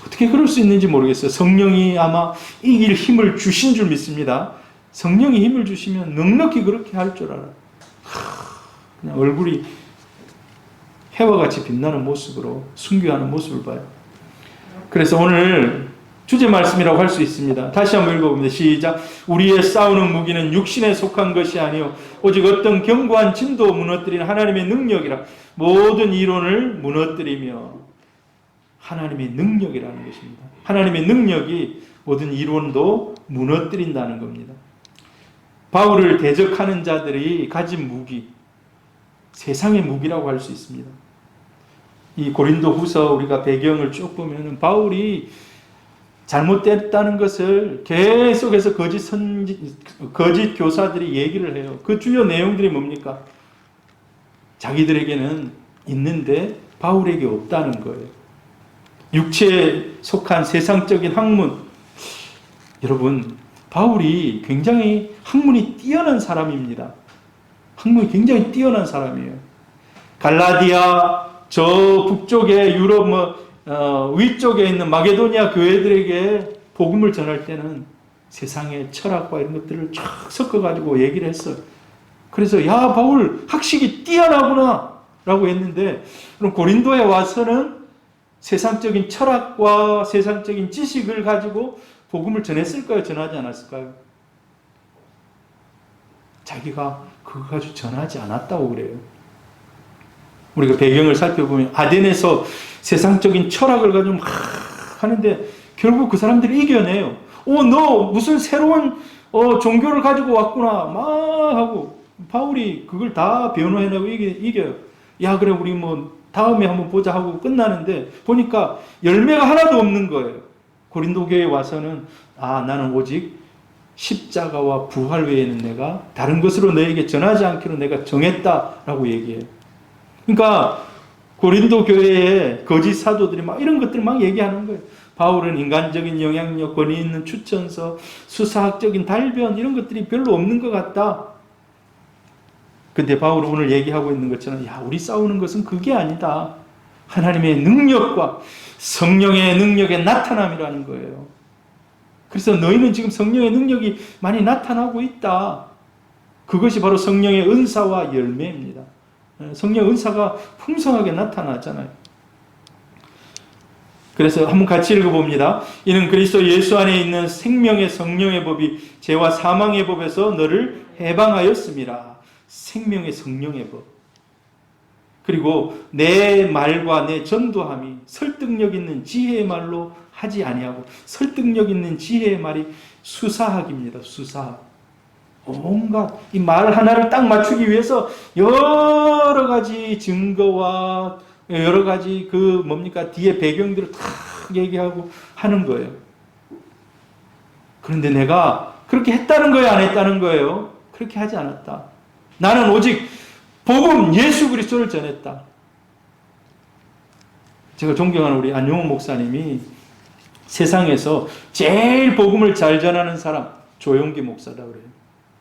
어떻게 그럴 수 있는지 모르겠어요. 성령이 아마 이길 힘을 주신 줄 믿습니다. 성령이 힘을 주시면 넉넉히 그렇게 할 줄 알아요. 그냥 얼굴이 해와 같이 빛나는 모습으로 순교하는 모습을 봐요. 그래서 오늘 주제 말씀이라고 할 수 있습니다. 다시 한번 읽어봅니다. 시작. 우리의 싸우는 무기는 육신에 속한 것이 아니요 오직 어떤 견고한 진도 무너뜨리는 하나님의 능력이라. 모든 이론을 무너뜨리며. 하나님의 능력이라는 것입니다. 하나님의 능력이 모든 이론도 무너뜨린다는 겁니다. 바울을 대적하는 자들이 가진 무기, 세상의 무기라고 할 수 있습니다. 이 고린도 후서 우리가 배경을 쭉 보면 바울이 잘못됐다는 것을 계속해서 거짓 교사들이 얘기를 해요. 그 주요 내용들이 뭡니까? 자기들에게는 있는데 바울에게 없다는 거예요. 육체에 속한 세상적인 학문. 여러분, 바울이 굉장히 학문이 뛰어난 사람입니다. 학문이 굉장히 뛰어난 사람이에요. 갈라디아 저 북쪽에 유럽 위쪽에 있는 마게도니아 교회들에게 복음을 전할 때는 세상의 철학과 이런 것들을 쫙 섞어가지고 얘기를 했어요. 그래서 야, 바울 학식이 뛰어나구나 라고 했는데, 그럼 고린도에 와서는 세상적인 철학과 세상적인 지식을 가지고 복음을 전했을까요? 전하지 않았을까요? 자기가 그거 가지고 전하지 않았다고 그래요. 우리가 배경을 살펴보면 아덴에서 세상적인 철학을 가지고 막 하는데 결국 그 사람들이 이겨내요. 너 무슨 새로운 종교를 가지고 왔구나 막 하고 바울이 그걸 다 변호해내고 이겨요. 야, 그래 우리 뭐 다음에 한번 보자 하고 끝나는데 보니까 열매가 하나도 없는 거예요. 고린도 교회에 와서는 나는 오직 십자가와 부활 외에는 내가 다른 것으로 너에게 전하지 않기로 내가 정했다라고 얘기해요. 그러니까 고린도 교회에 거짓 사도들이 막 이런 것들 막 얘기하는 거예요. 바울은 인간적인 영향력, 권위 있는 추천서, 수사학적인 달변 이런 것들이 별로 없는 것 같다. 근데 바울은 오늘 얘기하고 있는 것처럼 우리 싸우는 것은 그게 아니다. 하나님의 능력과 성령의 능력의 나타남이라는 거예요. 그래서 너희는 지금 성령의 능력이 많이 나타나고 있다. 그것이 바로 성령의 은사와 열매입니다. 성령 은사가 풍성하게 나타나잖아요. 그래서 한번 같이 읽어봅니다. 이는 그리스도 예수 안에 있는 생명의 성령의 법이 죄와 사망의 법에서 너를 해방하였음이라. 생명의 성령의 법. 그리고 내 말과 내 전도함이 설득력 있는 지혜의 말로 하지 아니하고, 설득력 있는 지혜의 말이 수사학입니다. 수사학. 온갖 이 말 하나를 딱 맞추기 위해서 여러 가지 증거와 여러 가지 뒤에 배경들을 다 얘기하고 하는 거예요. 그런데 내가 그렇게 했다는 거예요, 안 했다는 거예요? 그렇게 하지 않았다. 나는 오직 복음 예수 그리스도를 전했다. 제가 존경하는 우리 안용호 목사님이 세상에서 제일 복음을 잘 전하는 사람 조용기 목사다 그래요.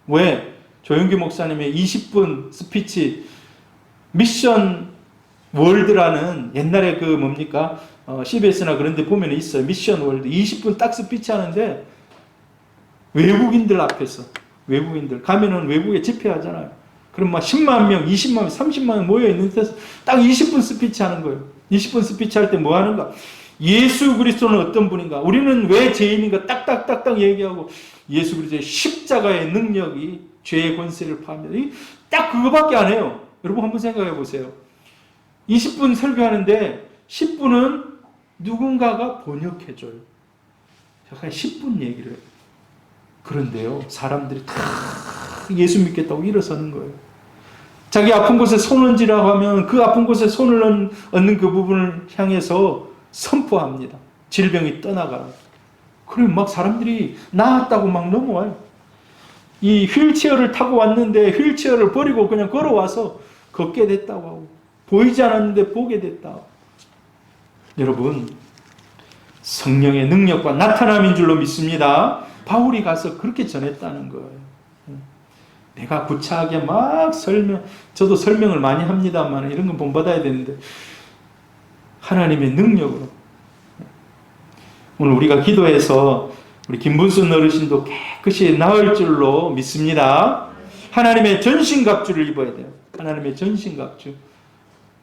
왜? 조용기 목사님의 20분 스피치 미션 월드라는 옛날에 그 뭡니까? CBS나 그런 데 보면 있어요. 미션 월드 20분 딱 스피치 하는데 외국인들 앞에서 외국인들 가면은 외국에 집회하잖아요. 그럼 막 10만 명, 20만 명, 30만 명 모여 있는 데서 딱 20분 스피치 하는 거예요. 20분 스피치 할 때 뭐 하는가? 예수 그리스도는 어떤 분인가? 우리는 왜 죄인인가? 딱딱딱딱 얘기하고 예수 그리스도의 십자가의 능력이 죄의 권세를 파합니다. 딱 그거밖에 안 해요. 여러분 한번 생각해 보세요. 20분 설교하는데 10분은 누군가가 번역해줘요. 약간 10분 얘기를 해요. 그런데요, 사람들이 다 예수 믿겠다고 일어서는 거예요. 자기 아픈 곳에 손 얹으라고 하면 그 아픈 곳에 손을 얹는 그 부분을 향해서 선포합니다. 질병이 떠나가라. 그러면 막 사람들이 나았다고 막 넘어와요. 이 휠체어를 타고 왔는데 휠체어를 버리고 그냥 걸어와서 걷게 됐다고 하고 보이지 않았는데 보게 됐다. 여러분, 성령의 능력과 나타남인 줄로 믿습니다. 바울이 가서 그렇게 전했다는 거예요. 내가 구차하게 막 저도 설명을 많이 합니다만 이런 건 본받아야 되는데 하나님의 능력으로. 오늘 우리가 기도해서 우리 김분순 어르신도 깨끗이 나을 줄로 믿습니다. 하나님의 전신갑주를 입어야 돼요. 하나님의 전신갑주.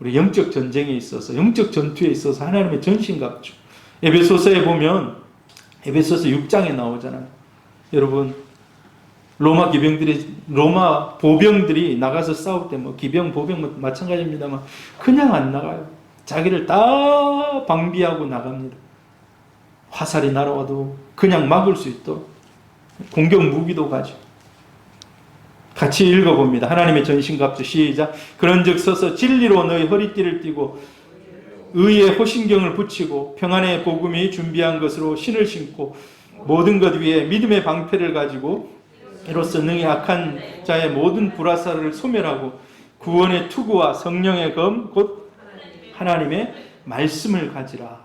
우리 영적 전쟁에 있어서, 영적 전투에 있어서 하나님의 전신갑주. 에베소서에 보면 에베소서 6장에 나오잖아요. 여러분, 로마 보병들이 나가서 싸울 때 기병, 보병 마찬가지입니다만 그냥 안 나가요. 자기를 다 방비하고 나갑니다. 화살이 날아와도 그냥 막을 수 있도록 공격 무기도 가지고. 같이 읽어봅니다. 하나님의 전신갑주 시작. 그런즉 서서 진리로 너희 허리띠를 띠고 의의 호신경을 붙이고 평안의 복음이 준비한 것으로 신을 신고 모든 것 위에 믿음의 방패를 가지고 이로써 능히 악한 자의 모든 불화살을 소멸하고 구원의 투구와 성령의 검 곧 하나님의 말씀을 가지라.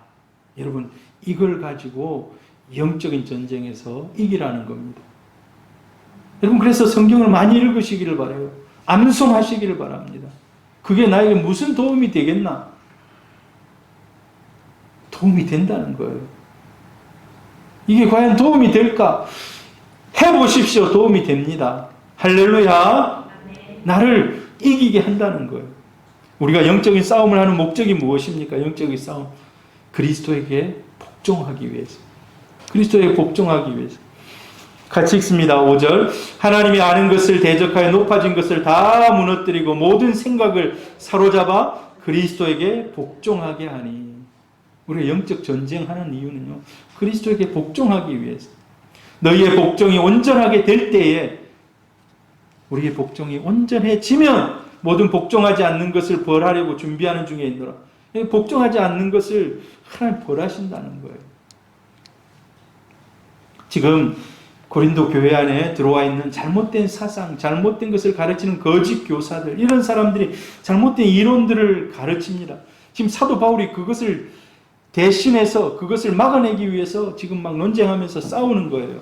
여러분, 이걸 가지고 영적인 전쟁에서 이기라는 겁니다. 여러분, 그래서 성경을 많이 읽으시기를 바라요. 암송하시기를 바랍니다. 그게 나에게 무슨 도움이 되겠나? 도움이 된다는 거예요. 이게 과연 도움이 될까? 해보십시오. 도움이 됩니다. 할렐루야. 나를 이기게 한다는 거예요. 우리가 영적인 싸움을 하는 목적이 무엇입니까? 영적인 싸움. 그리스도에게 복종하기 위해서. 그리스도에게 복종하기 위해서. 같이 읽습니다. 5절. 하나님이 아는 것을 대적하여 높아진 것을 다 무너뜨리고 모든 생각을 사로잡아 그리스도에게 복종하게 하니. 우리가 영적 전쟁하는 이유는요, 그리스도에게 복종하기 위해서. 너희의 복종이 온전하게 될 때에, 우리의 복종이 온전해지면 모든 복종하지 않는 것을 벌하려고 준비하는 중에 있노라. 복종하지 않는 것을 하나님 벌하신다는 거예요. 지금 고린도 교회 안에 들어와 있는 잘못된 사상, 잘못된 것을 가르치는 거짓 교사들, 이런 사람들이 잘못된 이론들을 가르칩니다. 지금 사도 바울이 그것을 대신해서 그것을 막아내기 위해서 지금 막 논쟁하면서 싸우는 거예요.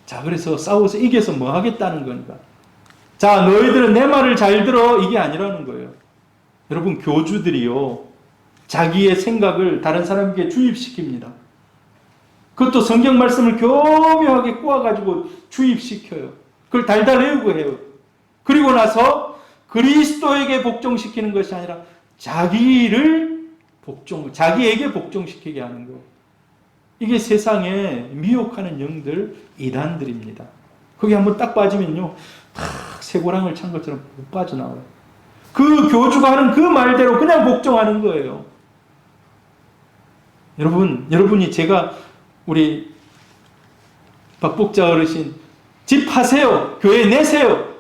자, 그래서 싸워서 이겨서 뭐 하겠다는 거니까. 자, 너희들은 내 말을 잘 들어. 이게 아니라는 거예요. 여러분, 교주들이요, 자기의 생각을 다른 사람에게 주입시킵니다. 그것도 성경 말씀을 교묘하게 꼬아가지고 주입시켜요. 그걸 달달 외우고 해요. 그리고 나서 그리스도에게 복종시키는 것이 아니라 자기에게 복종시키게 하는 거예요. 이게 세상에 미혹하는 영들, 이단들입니다. 거기 한번 딱 빠지면요, 탁 쇠고랑을 찬 것처럼 못 빠져나와요. 그 교주가 하는 그 말대로 그냥 복종하는 거예요. 여러분이 제가 우리 박복자 어르신 집하세요, 교회 내세요.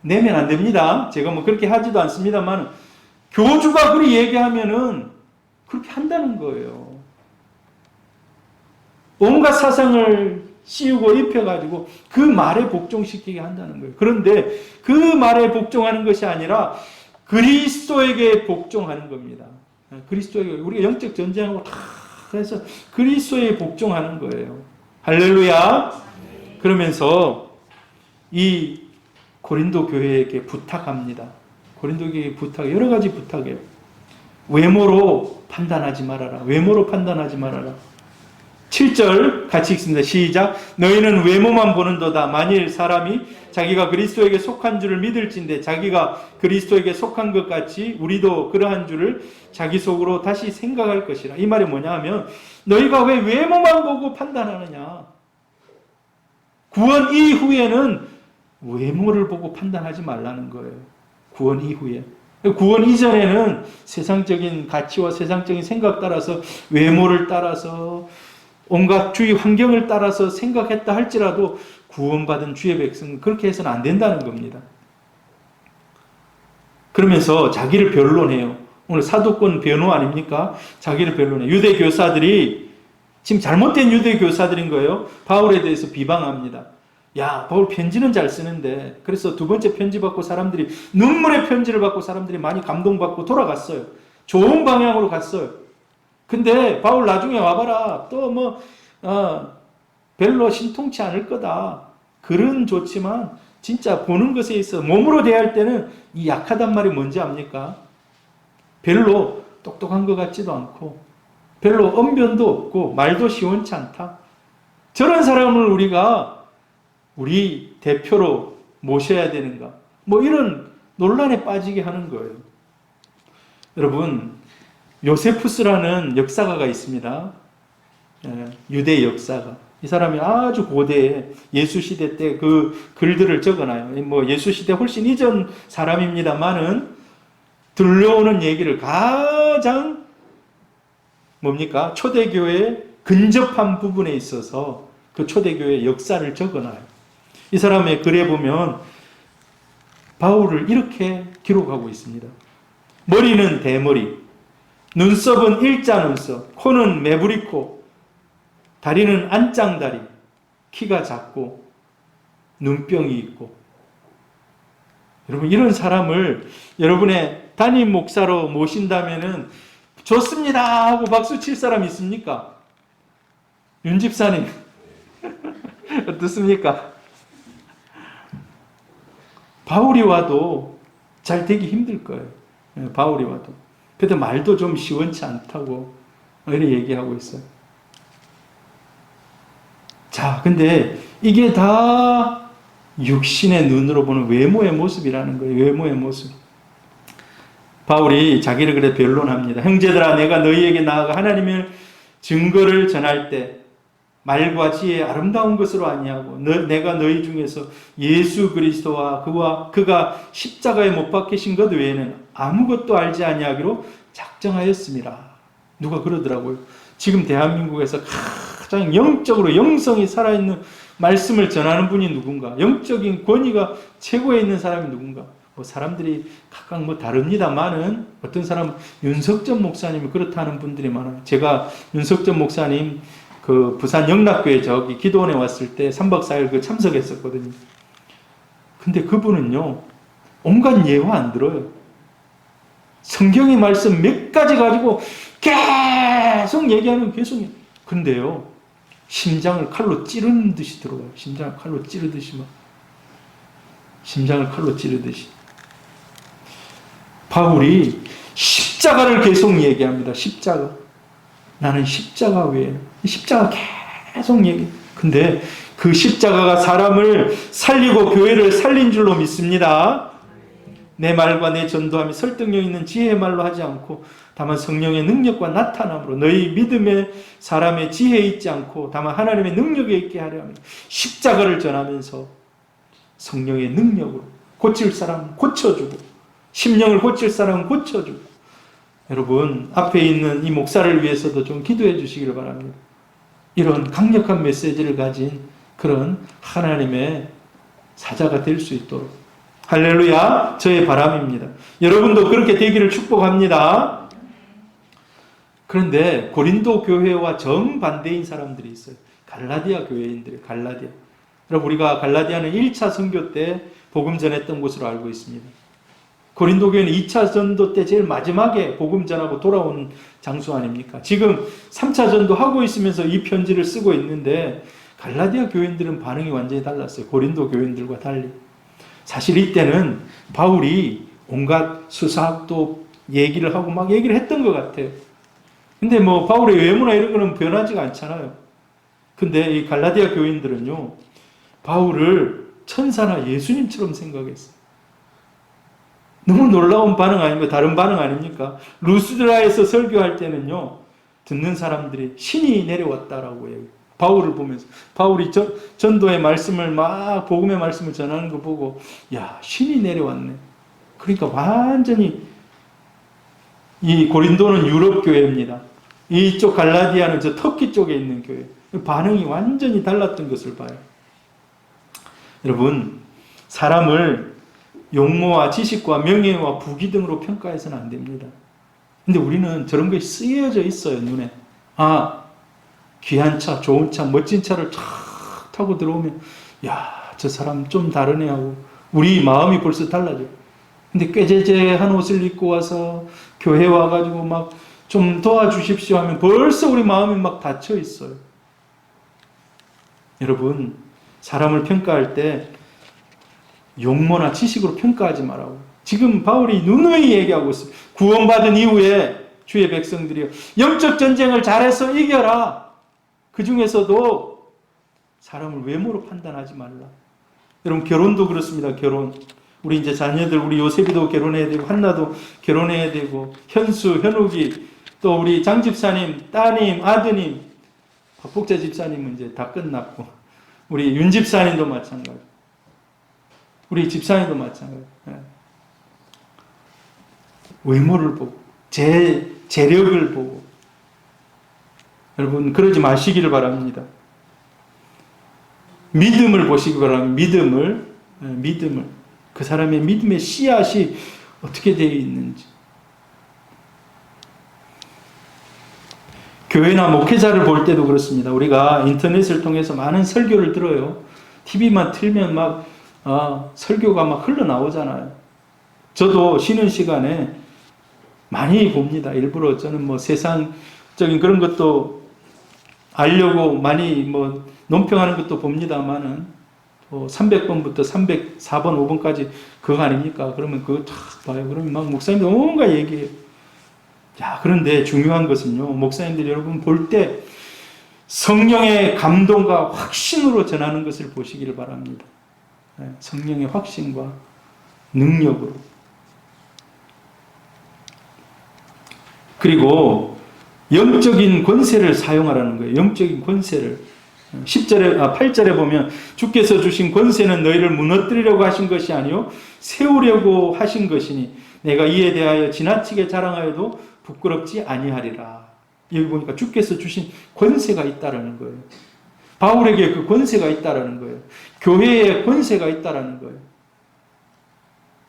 내면 안 됩니다. 제가 뭐 그렇게 하지도 않습니다만 교주가 그렇게 얘기하면은 그렇게 한다는 거예요. 온갖 사상을 씌우고 입혀가지고 그 말에 복종시키게 한다는 거예요. 그런데 그 말에 복종하는 것이 아니라 그리스도에게 복종하는 겁니다. 그리스도에게, 우리가 영적 전쟁하고 다 해서 그리스도에 복종하는 거예요. 할렐루야. 그러면서 이 고린도 교회에게 부탁합니다. 고린도 교회에게 부탁, 여러 가지 부탁해요. 외모로 판단하지 말아라. 외모로 판단하지 말아라. 7절 같이 읽습니다. 시작. 너희는 외모만 보는도다. 만일 사람이 자기가 그리스도에게 속한 줄을 믿을진데 자기가 그리스도에게 속한 것 같이 우리도 그러한 줄을 자기 속으로 다시 생각할 것이라. 이 말이 뭐냐 하면 너희가 왜 외모만 보고 판단하느냐. 구원 이후에는 외모를 보고 판단하지 말라는 거예요. 구원 이후에. 구원 이전에는 세상적인 가치와 세상적인 생각 따라서 외모를 따라서 온갖 주위 환경을 따라서 생각했다 할지라도 구원받은 주의 백성은 그렇게 해서는 안 된다는 겁니다. 그러면서 자기를 변론해요. 오늘 사도권 변호 아닙니까? 자기를 변론해요. 유대 교사들이 지금 잘못된 유대 교사들인 거예요. 바울에 대해서 비방합니다. 야, 바울 편지는 잘 쓰는데 그래서 두 번째 편지 받고 사람들이 눈물의 편지를 받고 사람들이 많이 감동받고 돌아갔어요. 좋은 방향으로 갔어요. 근데 바울 나중에 와봐라. 또 별로 신통치 않을 거다. 글은 좋지만 진짜 보는 것에 있어 몸으로 대할 때는 이 약하단 말이 뭔지 압니까? 별로 똑똑한 것 같지도 않고 별로 언변도 없고 말도 시원치 않다. 저런 사람을 우리가 우리 대표로 모셔야 되는가? 이런 논란에 빠지게 하는 거예요. 여러분, 요세푸스라는 역사가가 있습니다. 유대 역사가. 이 사람이 아주 고대에 예수 시대 때 그 글들을 적어놔요. 예수 시대 훨씬 이전 사람입니다만은 들려오는 얘기를 가장 뭡니까? 초대교회에 근접한 부분에 있어서 그 초대교회의 역사를 적어놔요. 이 사람의 글에 보면 바울을 이렇게 기록하고 있습니다. 머리는 대머리, 눈썹은 일자 눈썹, 코는 매부리코, 다리는 안짱다리, 키가 작고 눈병이 있고. 여러분, 이런 사람을 여러분의 담임 목사로 모신다면은 좋습니다 하고 박수 칠 사람 있습니까? 윤 집사님 어떻습니까? 바울이 와도 잘 되기 힘들 거예요. 바울이 와도. 그래도 말도 좀 시원치 않다고 이렇게 얘기하고 있어요. 자, 근데 이게 다 육신의 눈으로 보는 외모의 모습이라는 거예요. 외모의 모습. 바울이 자기를 그래 변론합니다. 형제들아, 내가 너희에게 나아가 하나님의 증거를 전할 때 말과 지혜 아름다운 것으로 아니하고 내가 너희 중에서 예수 그리스도와 그가 십자가에 못 박히신 것 외에는 아무것도 알지 아니하기로 작정하였습니다. 누가 그러더라고요. 지금 대한민국에서 가장 영적으로 영성이 살아있는 말씀을 전하는 분이 누군가, 영적인 권위가 최고에 있는 사람이 누군가. 사람들이 각각 다릅니다만은 어떤 사람은 윤석전 목사님이 그렇다는 분들이 많아요. 제가 윤석전 목사님 그 부산 영락교회 저기 기도원에 왔을 때 3박 4일 참석했었거든요. 근데 그분은요, 온갖 예화 안 들어요. 성경의 말씀 몇 가지 가지고 계속 얘기하는 계속. 근데요, 심장을 칼로 찌르는 듯이 들어가요. 심장을 칼로 찌르듯이 막. 심장을 칼로 찌르듯이. 바울이 십자가를 계속 얘기합니다. 십자가. 나는 십자가 외에. 십자가 계속 얘기. 근데 그 십자가가 사람을 살리고 교회를 살린 줄로 믿습니다. 내 말과 내 전도함이 설득력 있는 지혜의 말로 하지 않고 다만 성령의 능력과 나타남으로 너희 믿음의 사람의 지혜에 있지 않고 다만 하나님의 능력에 있게 하려 합니다. 십자가를 전하면서 성령의 능력으로 고칠 사람은 고쳐주고 심령을 고칠 사람은 고쳐주고. 여러분, 앞에 있는 이 목사를 위해서도 좀 기도해 주시기를 바랍니다. 이런 강력한 메시지를 가진 그런 하나님의 사자가 될 수 있도록. 할렐루야, 저의 바람입니다. 여러분도 그렇게 되기를 축복합니다. 그런데 고린도 교회와 정반대인 사람들이 있어요. 갈라디아 교회인들, 갈라디아. 여러분, 우리가 갈라디아는 1차 선교 때 복음 전했던 곳으로 알고 있습니다. 고린도 교회는 2차 전도 때 제일 마지막에 복음 전하고 돌아온 장소 아닙니까? 지금 3차 전도 하고 있으면서 이 편지를 쓰고 있는데 갈라디아 교인들은 반응이 완전히 달랐어요. 고린도 교인들과 달리. 사실 이때는 바울이 온갖 수사학도 얘기를 하고 막 얘기를 했던 것 같아요. 근데 뭐 바울의 외모나 이런 거는 변하지가 않잖아요. 근데 이 갈라디아 교인들은요, 바울을 천사나 예수님처럼 생각했어요. 너무 놀라운 반응 아닙니까? 다른 반응 아닙니까? 루스드라에서 설교할 때는요, 듣는 사람들이 신이 내려왔다라고 해요. 바울을 보면서. 바울이 전도의 말씀을 막, 복음의 말씀을 전하는 거 보고, 야, 신이 내려왔네. 그러니까 완전히, 이 고린도는 유럽 교회입니다. 이쪽 갈라디아는 저 터키 쪽에 있는 교회. 반응이 완전히 달랐던 것을 봐요. 여러분, 사람을 용모와 지식과 명예와 부귀 등으로 평가해서는 안 됩니다. 근데 우리는 저런 것이 쓰여져 있어요, 눈에. 아, 귀한 차, 좋은 차, 멋진 차를 탁 타고 들어오면, 야, 저 사람 좀 다르네 하고, 우리 마음이 벌써 달라져요. 근데 꾀죄죄한 옷을 입고 와서 교회 와가지고 막 좀 도와주십시오 하면 벌써 우리 마음이 막 닫혀 있어요. 여러분, 사람을 평가할 때 용모나 지식으로 평가하지 말라고. 지금 바울이 누누이 얘기하고 있어요. 구원받은 이후에 주의 백성들이요, 영적 전쟁을 잘해서 이겨라. 그 중에서도 사람을 외모로 판단하지 말라. 여러분, 결혼도 그렇습니다. 결혼. 우리 이제 자녀들, 우리 요셉이도 결혼해야 되고, 한나도 결혼해야 되고, 현수, 현욱이, 또 우리 장 집사님, 따님, 아드님, 박복자 집사님은 이제 다 끝났고, 우리 윤 집사님도 마찬가지. 우리 집사님도 마찬가지. 외모를 보고, 재력을 보고. 여러분, 그러지 마시기를 바랍니다. 믿음을 보시기 바랍니다. 믿음을. 그 사람의 믿음의 씨앗이 어떻게 되어 있는지. 교회나 목회자를 볼 때도 그렇습니다. 우리가 인터넷을 통해서 많은 설교를 들어요. TV만 틀면 막 설교가 막 흘러나오잖아요. 저도 쉬는 시간에 많이 봅니다. 일부러 저는 뭐 세상적인 그런 것도 알려고 많이 뭐 논평하는 것도 봅니다만은 300번부터 304번, 5번까지 그거 아닙니까? 그러면 그거 탁 봐요. 그러면 막 목사님들 온갖 얘기해요. 야, 그런데 중요한 것은요, 목사님들 여러분 볼 때 성령의 감동과 확신으로 전하는 것을 보시기를 바랍니다. 성령의 확신과 능력으로. 그리고 영적인 권세를 사용하라는 거예요. 영적인 권세를. 8절에 보면 주께서 주신 권세는 너희를 무너뜨리려고 하신 것이 아니요 세우려고 하신 것이니 내가 이에 대하여 지나치게 자랑하여도 부끄럽지 아니하리라. 여기 보니까 주께서 주신 권세가 있다라는 거예요. 바울에게 그 권세가 있다라는 거예요. 교회에 권세가 있다라는 거예요.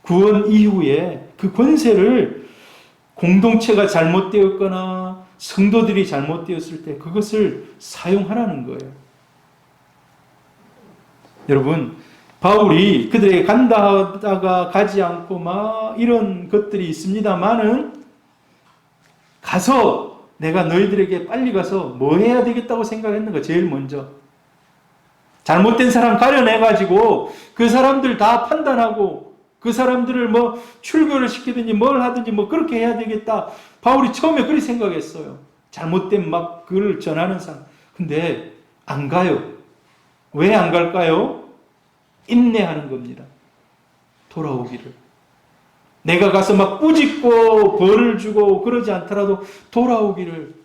구원 이후에 그 권세를 공동체가 잘못되었거나 성도들이 잘못되었을 때 그것을 사용하라는 거예요. 여러분, 바울이 그들에게 간다 하다가 가지 않고 막 이런 것들이 있습니다만은 가서 내가 너희들에게 빨리 가서 뭐 해야 되겠다고 생각했는가? 제일 먼저 잘못된 사람 가려내가지고 그 사람들 다 판단하고 그 사람들을 뭐 출교를 시키든지 뭘 하든지 뭐 그렇게 해야 되겠다. 바울이 처음에 그렇게 생각했어요. 잘못된 막 글을 전하는 사람. 근데 안 가요. 왜 안 갈까요? 인내하는 겁니다. 돌아오기를. 내가 가서 막 꾸짖고 벌을 주고 그러지 않더라도 돌아오기를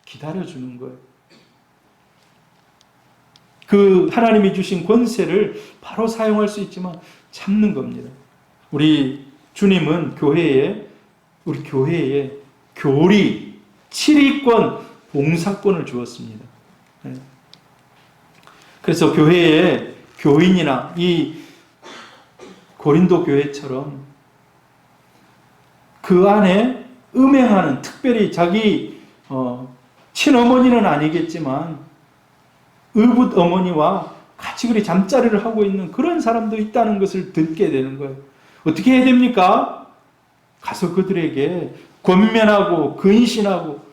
기다려주는 거예요. 그 하나님이 주신 권세를 바로 사용할 수 있지만 참는 겁니다. 우리 주님은 우리 교회에 교리, 치리권, 봉사권을 주었습니다. 그래서 교회에 교인이나 이 고린도 교회처럼 그 안에 음행하는, 특별히 자기 친어머니는 아니겠지만 의붓 어머니와 같이 그리 잠자리를 하고 있는 그런 사람도 있다는 것을 듣게 되는 거예요. 어떻게 해야 됩니까? 가서 그들에게 권면하고 근신하고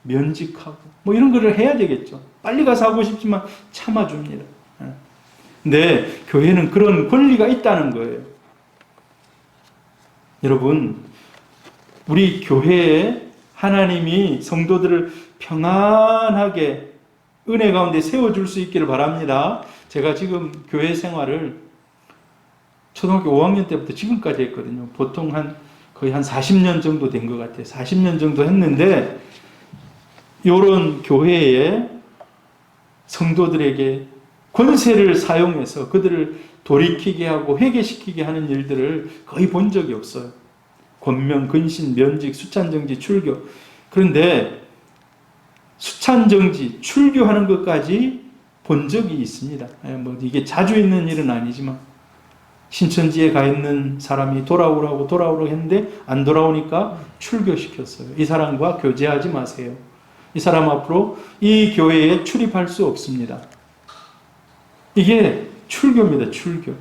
면직하고 뭐 이런 거를 해야 되겠죠. 빨리 가서 하고 싶지만 참아줍니다. 근데 교회는 그런 권리가 있다는 거예요. 여러분, 우리 교회에 하나님이 성도들을 평안하게 은혜 가운데 세워줄 수 있기를 바랍니다. 제가 지금 교회 생활을 초등학교 5학년 때부터 지금까지 했거든요. 보통 거의 한 40년 정도 된 것 같아요. 40년 정도 했는데 이런 교회에 성도들에게 권세를 사용해서 그들을 돌이키게 하고 회개시키게 하는 일들을 거의 본 적이 없어요. 권면, 근신, 면직, 수찬정지, 출교. 그런데 수찬정지, 출교하는 것까지 본 적이 있습니다. 뭐 이게 자주 있는 일은 아니지만 신천지에 가 있는 사람이 돌아오라고 했는데 안 돌아오니까 출교시켰어요. 이 사람과 교제하지 마세요. 이 사람 앞으로 이 교회에 출입할 수 없습니다. 이게 출교입니다. 출교.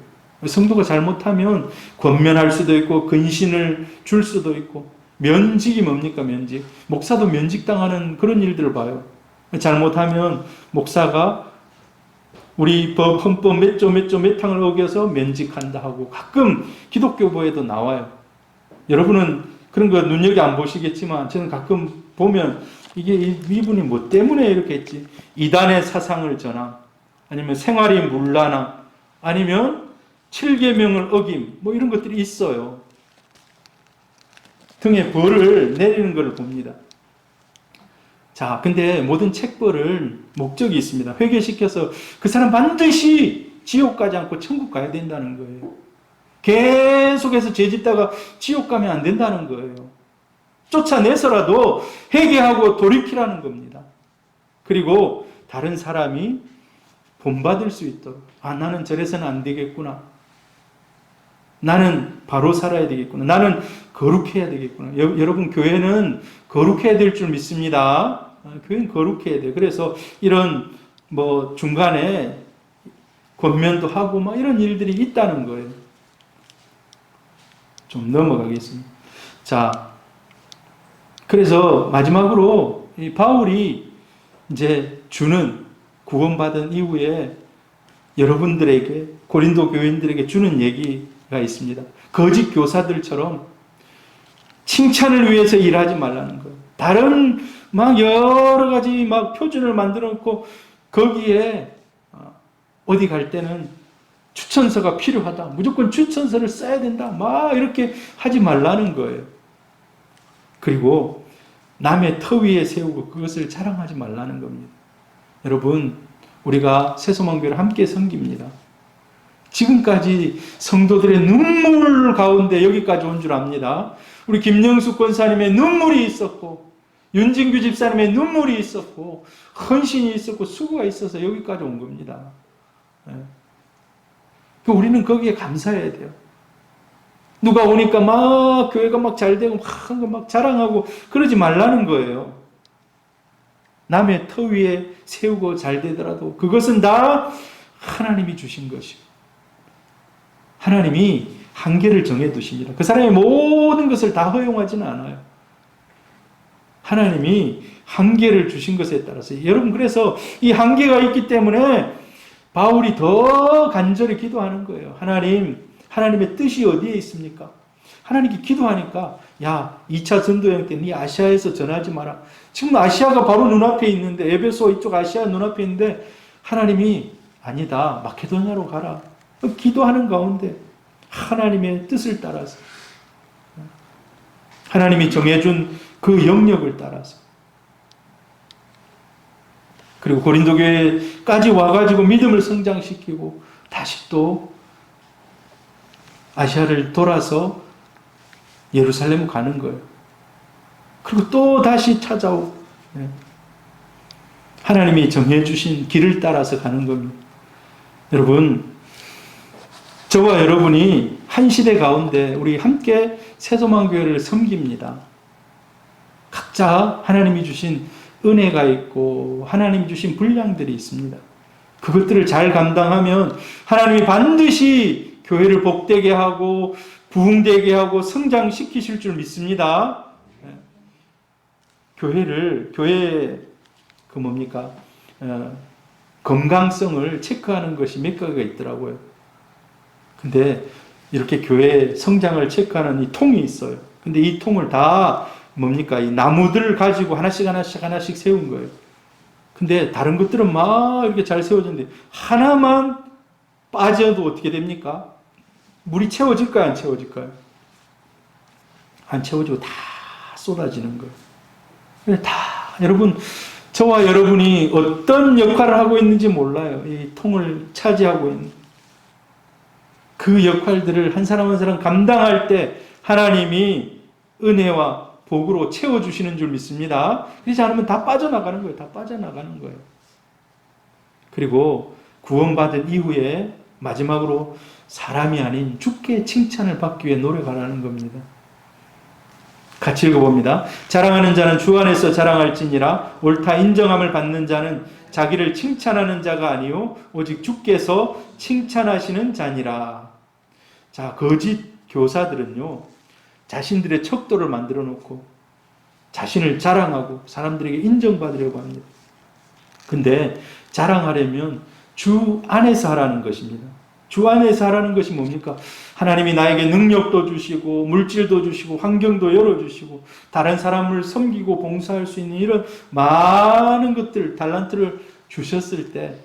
성도가 잘못하면 권면할 수도 있고 근신을 줄 수도 있고, 면직이 뭡니까? 면직. 목사도 면직당하는 그런 일들을 봐요. 잘못하면 목사가 우리 법, 헌법 몇 조 몇 항을 어겨서 면직한다 하고 가끔 기독교보에도 나와요. 여러분은 그런 거 눈여겨 안 보시겠지만 저는 가끔 보면 이게 이분이 뭐 때문에 이렇게 했지? 이단의 사상을 전함, 아니면 생활이 문란함, 아니면 7계명을 어김, 뭐 이런 것들이 있어요. 등의 벌을 내리는 것을 봅니다. 자, 근데 모든 책벌을 목적이 있습니다. 회개시켜서 그 사람 반드시 지옥 가지 않고 천국 가야 된다는 거예요. 계속해서 죄짓다가 지옥 가면 안 된다는 거예요. 쫓아내서라도 회개하고 돌이키라는 겁니다. 그리고 다른 사람이 본받을 수 있도록, 나는 저래서는 안 되겠구나. 나는 바로 살아야 되겠구나. 나는 거룩해야 되겠구나. 여러분, 교회는 거룩해야 될 줄 믿습니다. 교회는 거룩해야 돼요. 그래서 이런 뭐 중간에 권면도 하고 막 이런 일들이 있다는 거예요. 좀 넘어가겠습니다. 자, 그래서 마지막으로 이 바울이 이제 주는, 구원받은 이후에 여러분들에게, 고린도 교인들에게 주는 얘기가 있습니다. 거짓 교사들처럼 칭찬을 위해서 일하지 말라는 거예요. 다른 막 여러 가지 막 표준을 만들어 놓고 거기에 어디 갈 때는 추천서가 필요하다, 무조건 추천서를 써야 된다, 막 이렇게 하지 말라는 거예요. 그리고 남의 터 위에 세우고 그것을 자랑하지 말라는 겁니다. 여러분, 우리가 새소망교회를 함께 섬깁니다. 지금까지 성도들의 눈물 가운데 여기까지 온 줄 압니다. 우리 김영숙 권사님의 눈물이 있었고, 윤진규 집사님의 눈물이 있었고, 헌신이 있었고, 수고가 있어서 여기까지 온 겁니다. 우리는 거기에 감사해야 돼요. 누가 오니까 막 교회가 막 잘 되고 막 자랑하고 그러지 말라는 거예요. 남의 터 위에 세우고 잘 되더라도 그것은 다 하나님이 주신 것이고, 하나님이 한계를 정해두십니다. 그 사람의 모든 것을 다 허용하지는 않아요. 하나님이 한계를 주신 것에 따라서, 여러분, 그래서 이 한계가 있기 때문에 바울이 더 간절히 기도하는 거예요. 하나님의 뜻이 어디에 있습니까? 하나님께 기도하니까, 야, 2차 전도여행 때 네 아시아에서 전하지 마라. 지금 아시아가 바로 눈앞에 있는데, 에베소 이쪽 아시아 눈앞에 있는데 하나님이 아니다, 마케도냐로 가라. 기도하는 가운데 하나님의 뜻을 따라서, 하나님이 정해준 그 영역을 따라서, 그리고 고린도 교회까지 와가지고 믿음을 성장시키고 다시 또 아시아를 돌아서 예루살렘 가는 거예요. 그리고 또 다시 찾아오고, 하나님이 정해주신 길을 따라서 가는 겁니다. 여러분, 저와 여러분이 한 시대 가운데 우리 함께 새소망교회를 섬깁니다. 각자 하나님이 주신 은혜가 있고 하나님이 주신 분량들이 있습니다. 그것들을 잘 감당하면 하나님이 반드시 교회를 복되게 하고 부흥되게 하고 성장시키실 줄 믿습니다. 교회 그 뭡니까? 건강성을 체크하는 것이 몇 가지가 있더라고요. 근데 이렇게 교회 성장을 체크하는 이 통이 있어요. 근데 이 통을 다 뭡니까? 이 나무들을 가지고 하나씩 세운 거예요. 근데 다른 것들은 막 이렇게 잘 세워졌는데 하나만 빠져도 어떻게 됩니까? 물이 채워질까요? 안 채워질까요? 안 채워지고 다 쏟아지는 거예요. 다 여러분, 저와 여러분이 어떤 역할을 하고 있는지 몰라요. 이 통을 차지하고 있는 그 역할들을 한 사람 한 사람 감당할 때 하나님이 은혜와 복으로 채워주시는 줄 믿습니다. 그렇지 않으면 다 빠져나가는 거예요. 다 빠져나가는 거예요. 그리고 구원받은 이후에 마지막으로 사람이 아닌 주께 칭찬을 받기 위해 노력하라는 겁니다. 같이 읽어봅니다. 자랑하는 자는 주 안에서 자랑할지니라. 옳다 인정함을 받는 자는 자기를 칭찬하는 자가 아니요 오직 주께서 칭찬하시는 자니라. 자, 거짓 교사들은요, 자신들의 척도를 만들어 놓고 자신을 자랑하고 사람들에게 인정받으려고 합니다. 근데 자랑하려면 주 안에서 하라는 것입니다. 주 안에서 하라는 것이 뭡니까? 하나님이 나에게 능력도 주시고 물질도 주시고 환경도 열어주시고 다른 사람을 섬기고 봉사할 수 있는 이런 많은 것들, 달란트를 주셨을 때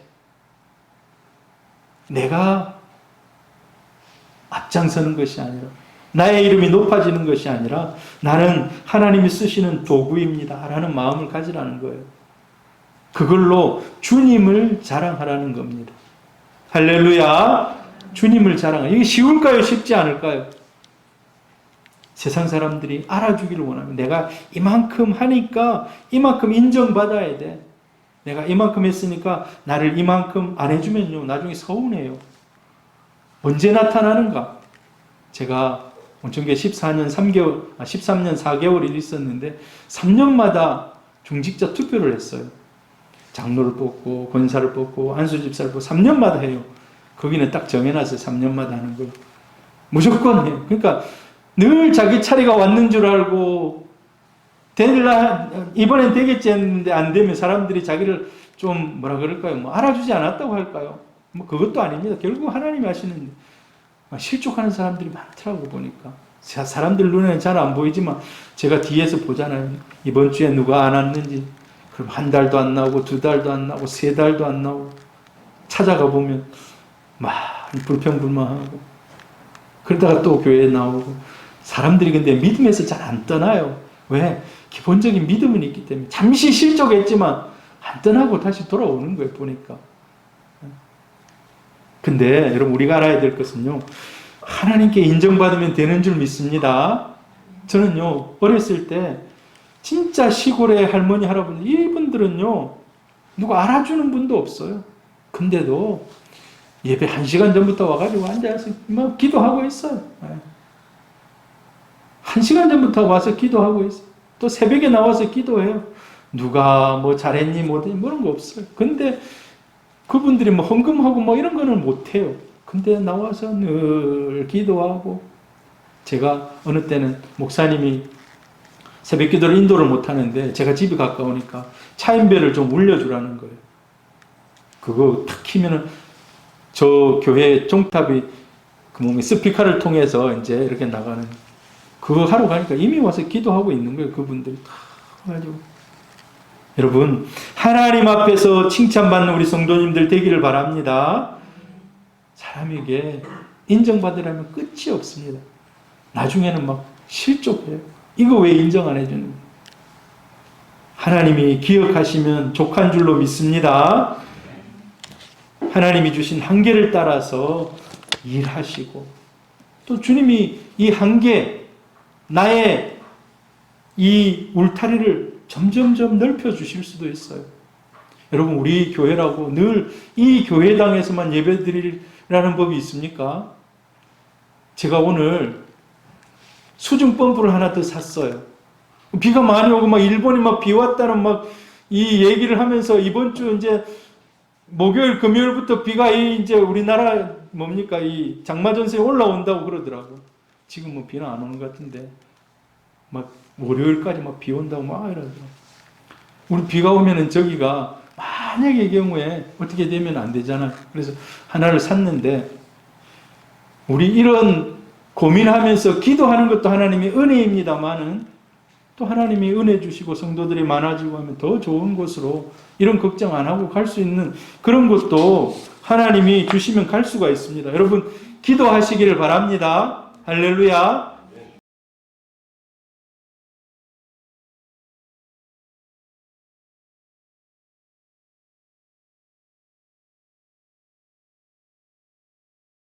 내가 앞장서는 것이 아니라 나의 이름이 높아지는 것이 아니라 나는 하나님이 쓰시는 도구입니다 라는 마음을 가지라는 거예요. 그걸로 주님을 자랑하라는 겁니다. 할렐루야. 주님을 자랑하라. 이게 쉬울까요? 쉽지 않을까요? 세상 사람들이 알아주기를 원하면 내가 이만큼 하니까 이만큼 인정받아야 돼. 내가 이만큼 했으니까 나를 이만큼 안 해주면요 나중에 서운해요. 언제 나타나는가? 제가 온천교회 13년 4개월 있었는데 3년마다 중직자 투표를 했어요. 장로를 뽑고 권사를 뽑고 안수집사를 뽑고 3년마다 해요. 거기는 딱 정해놨어요. 3년마다 하는 걸. 무조건 해요. 그러니까 늘 자기 차례가 왔는 줄 알고 이번엔 되겠지 했는데 안 되면 사람들이 자기를 좀 뭐라 그럴까요? 뭐 알아주지 않았다고 할까요? 뭐 그것도 아닙니다. 결국 하나님이 하시는데 실족하는 사람들이 많더라고 보니까. 사람들 눈에는 잘 안 보이지만 제가 뒤에서 보잖아요. 이번 주에 누가 안 왔는지. 그럼 한 달도 안 나오고 2달도 안 나오고 3달도 안 나오고 찾아가 보면 막 불평불만하고 그러다가 또 교회에 나오고 사람들이 근데 믿음에서 잘 안 떠나요. 왜? 기본적인 믿음은 있기 때문에 잠시 실족했지만 안 떠나고 다시 돌아오는 거예요. 보니까. 근데 여러분 우리가 알아야 될 것은요. 하나님께 인정받으면 되는 줄 믿습니다. 저는요. 어렸을 때 진짜 시골의 할머니 할아버지 이분들은요. 누가 알아주는 분도 없어요. 근데도 예배 1시간 전부터 와가지고 앉아서 뭐 기도하고 있어요. 1시간 전부터 와서 기도하고 있어요. 또 새벽에 나와서 기도해요. 누가 뭐 잘했니 못했니 뭐 그런 거 없어요. 근데 그분들이 뭐 헌금하고 뭐 이런 거는 못해요. 근데 나와서 늘 기도하고 제가 어느 때는 목사님이 새벽 기도를 인도를 못하는데 제가 집이 가까우니까 차인배를 좀 울려주라는 거예요. 그거 탁 키면은 저 교회 종탑이 그 몸에 스피커를 통해서 이제 이렇게 나가는 그거 하러 가니까 이미 와서 기도하고 있는 거예요. 그분들이 다 가지고 여러분 하나님 앞에서 칭찬받는 우리 성도님들 되기를 바랍니다. 사람에게 인정받으려면 끝이 없습니다. 나중에는 막 실족해요. 이거 왜 인정 안 해주는 거예요? 하나님이 기억하시면 족한 줄로 믿습니다. 하나님이 주신 한계를 따라서 일하시고 또 주님이 이 한계 나의 이 울타리를 점점점 넓혀주실 수도 있어요. 여러분 우리 교회라고 늘 이 교회당에서만 예배드리라는 법이 있습니까? 제가 오늘 수중 펌프를 하나 더 샀어요. 비가 많이 오고 막 일본이 막 비 왔다는 막 이 얘기를 하면서 이번 주 이제 목요일, 금요일부터 비가 이제 우리나라 뭡니까 이 장마전선이 올라온다고 그러더라고. 지금 뭐 비는 안 오는 것 같은데 막 월요일까지 막 비 온다고 막 이러더라고. 우리 비가 오면은 저기가 만약의 경우에 어떻게 되면 안 되잖아. 그래서 하나를 샀는데 우리 이런 고민하면서 기도하는 것도 하나님의 은혜입니다만은 또 하나님이 은혜 주시고 성도들이 많아지고 하면 더 좋은 곳으로 이런 걱정 안 하고 갈 수 있는 그런 것도 하나님이 주시면 갈 수가 있습니다. 여러분 기도하시기를 바랍니다. 할렐루야.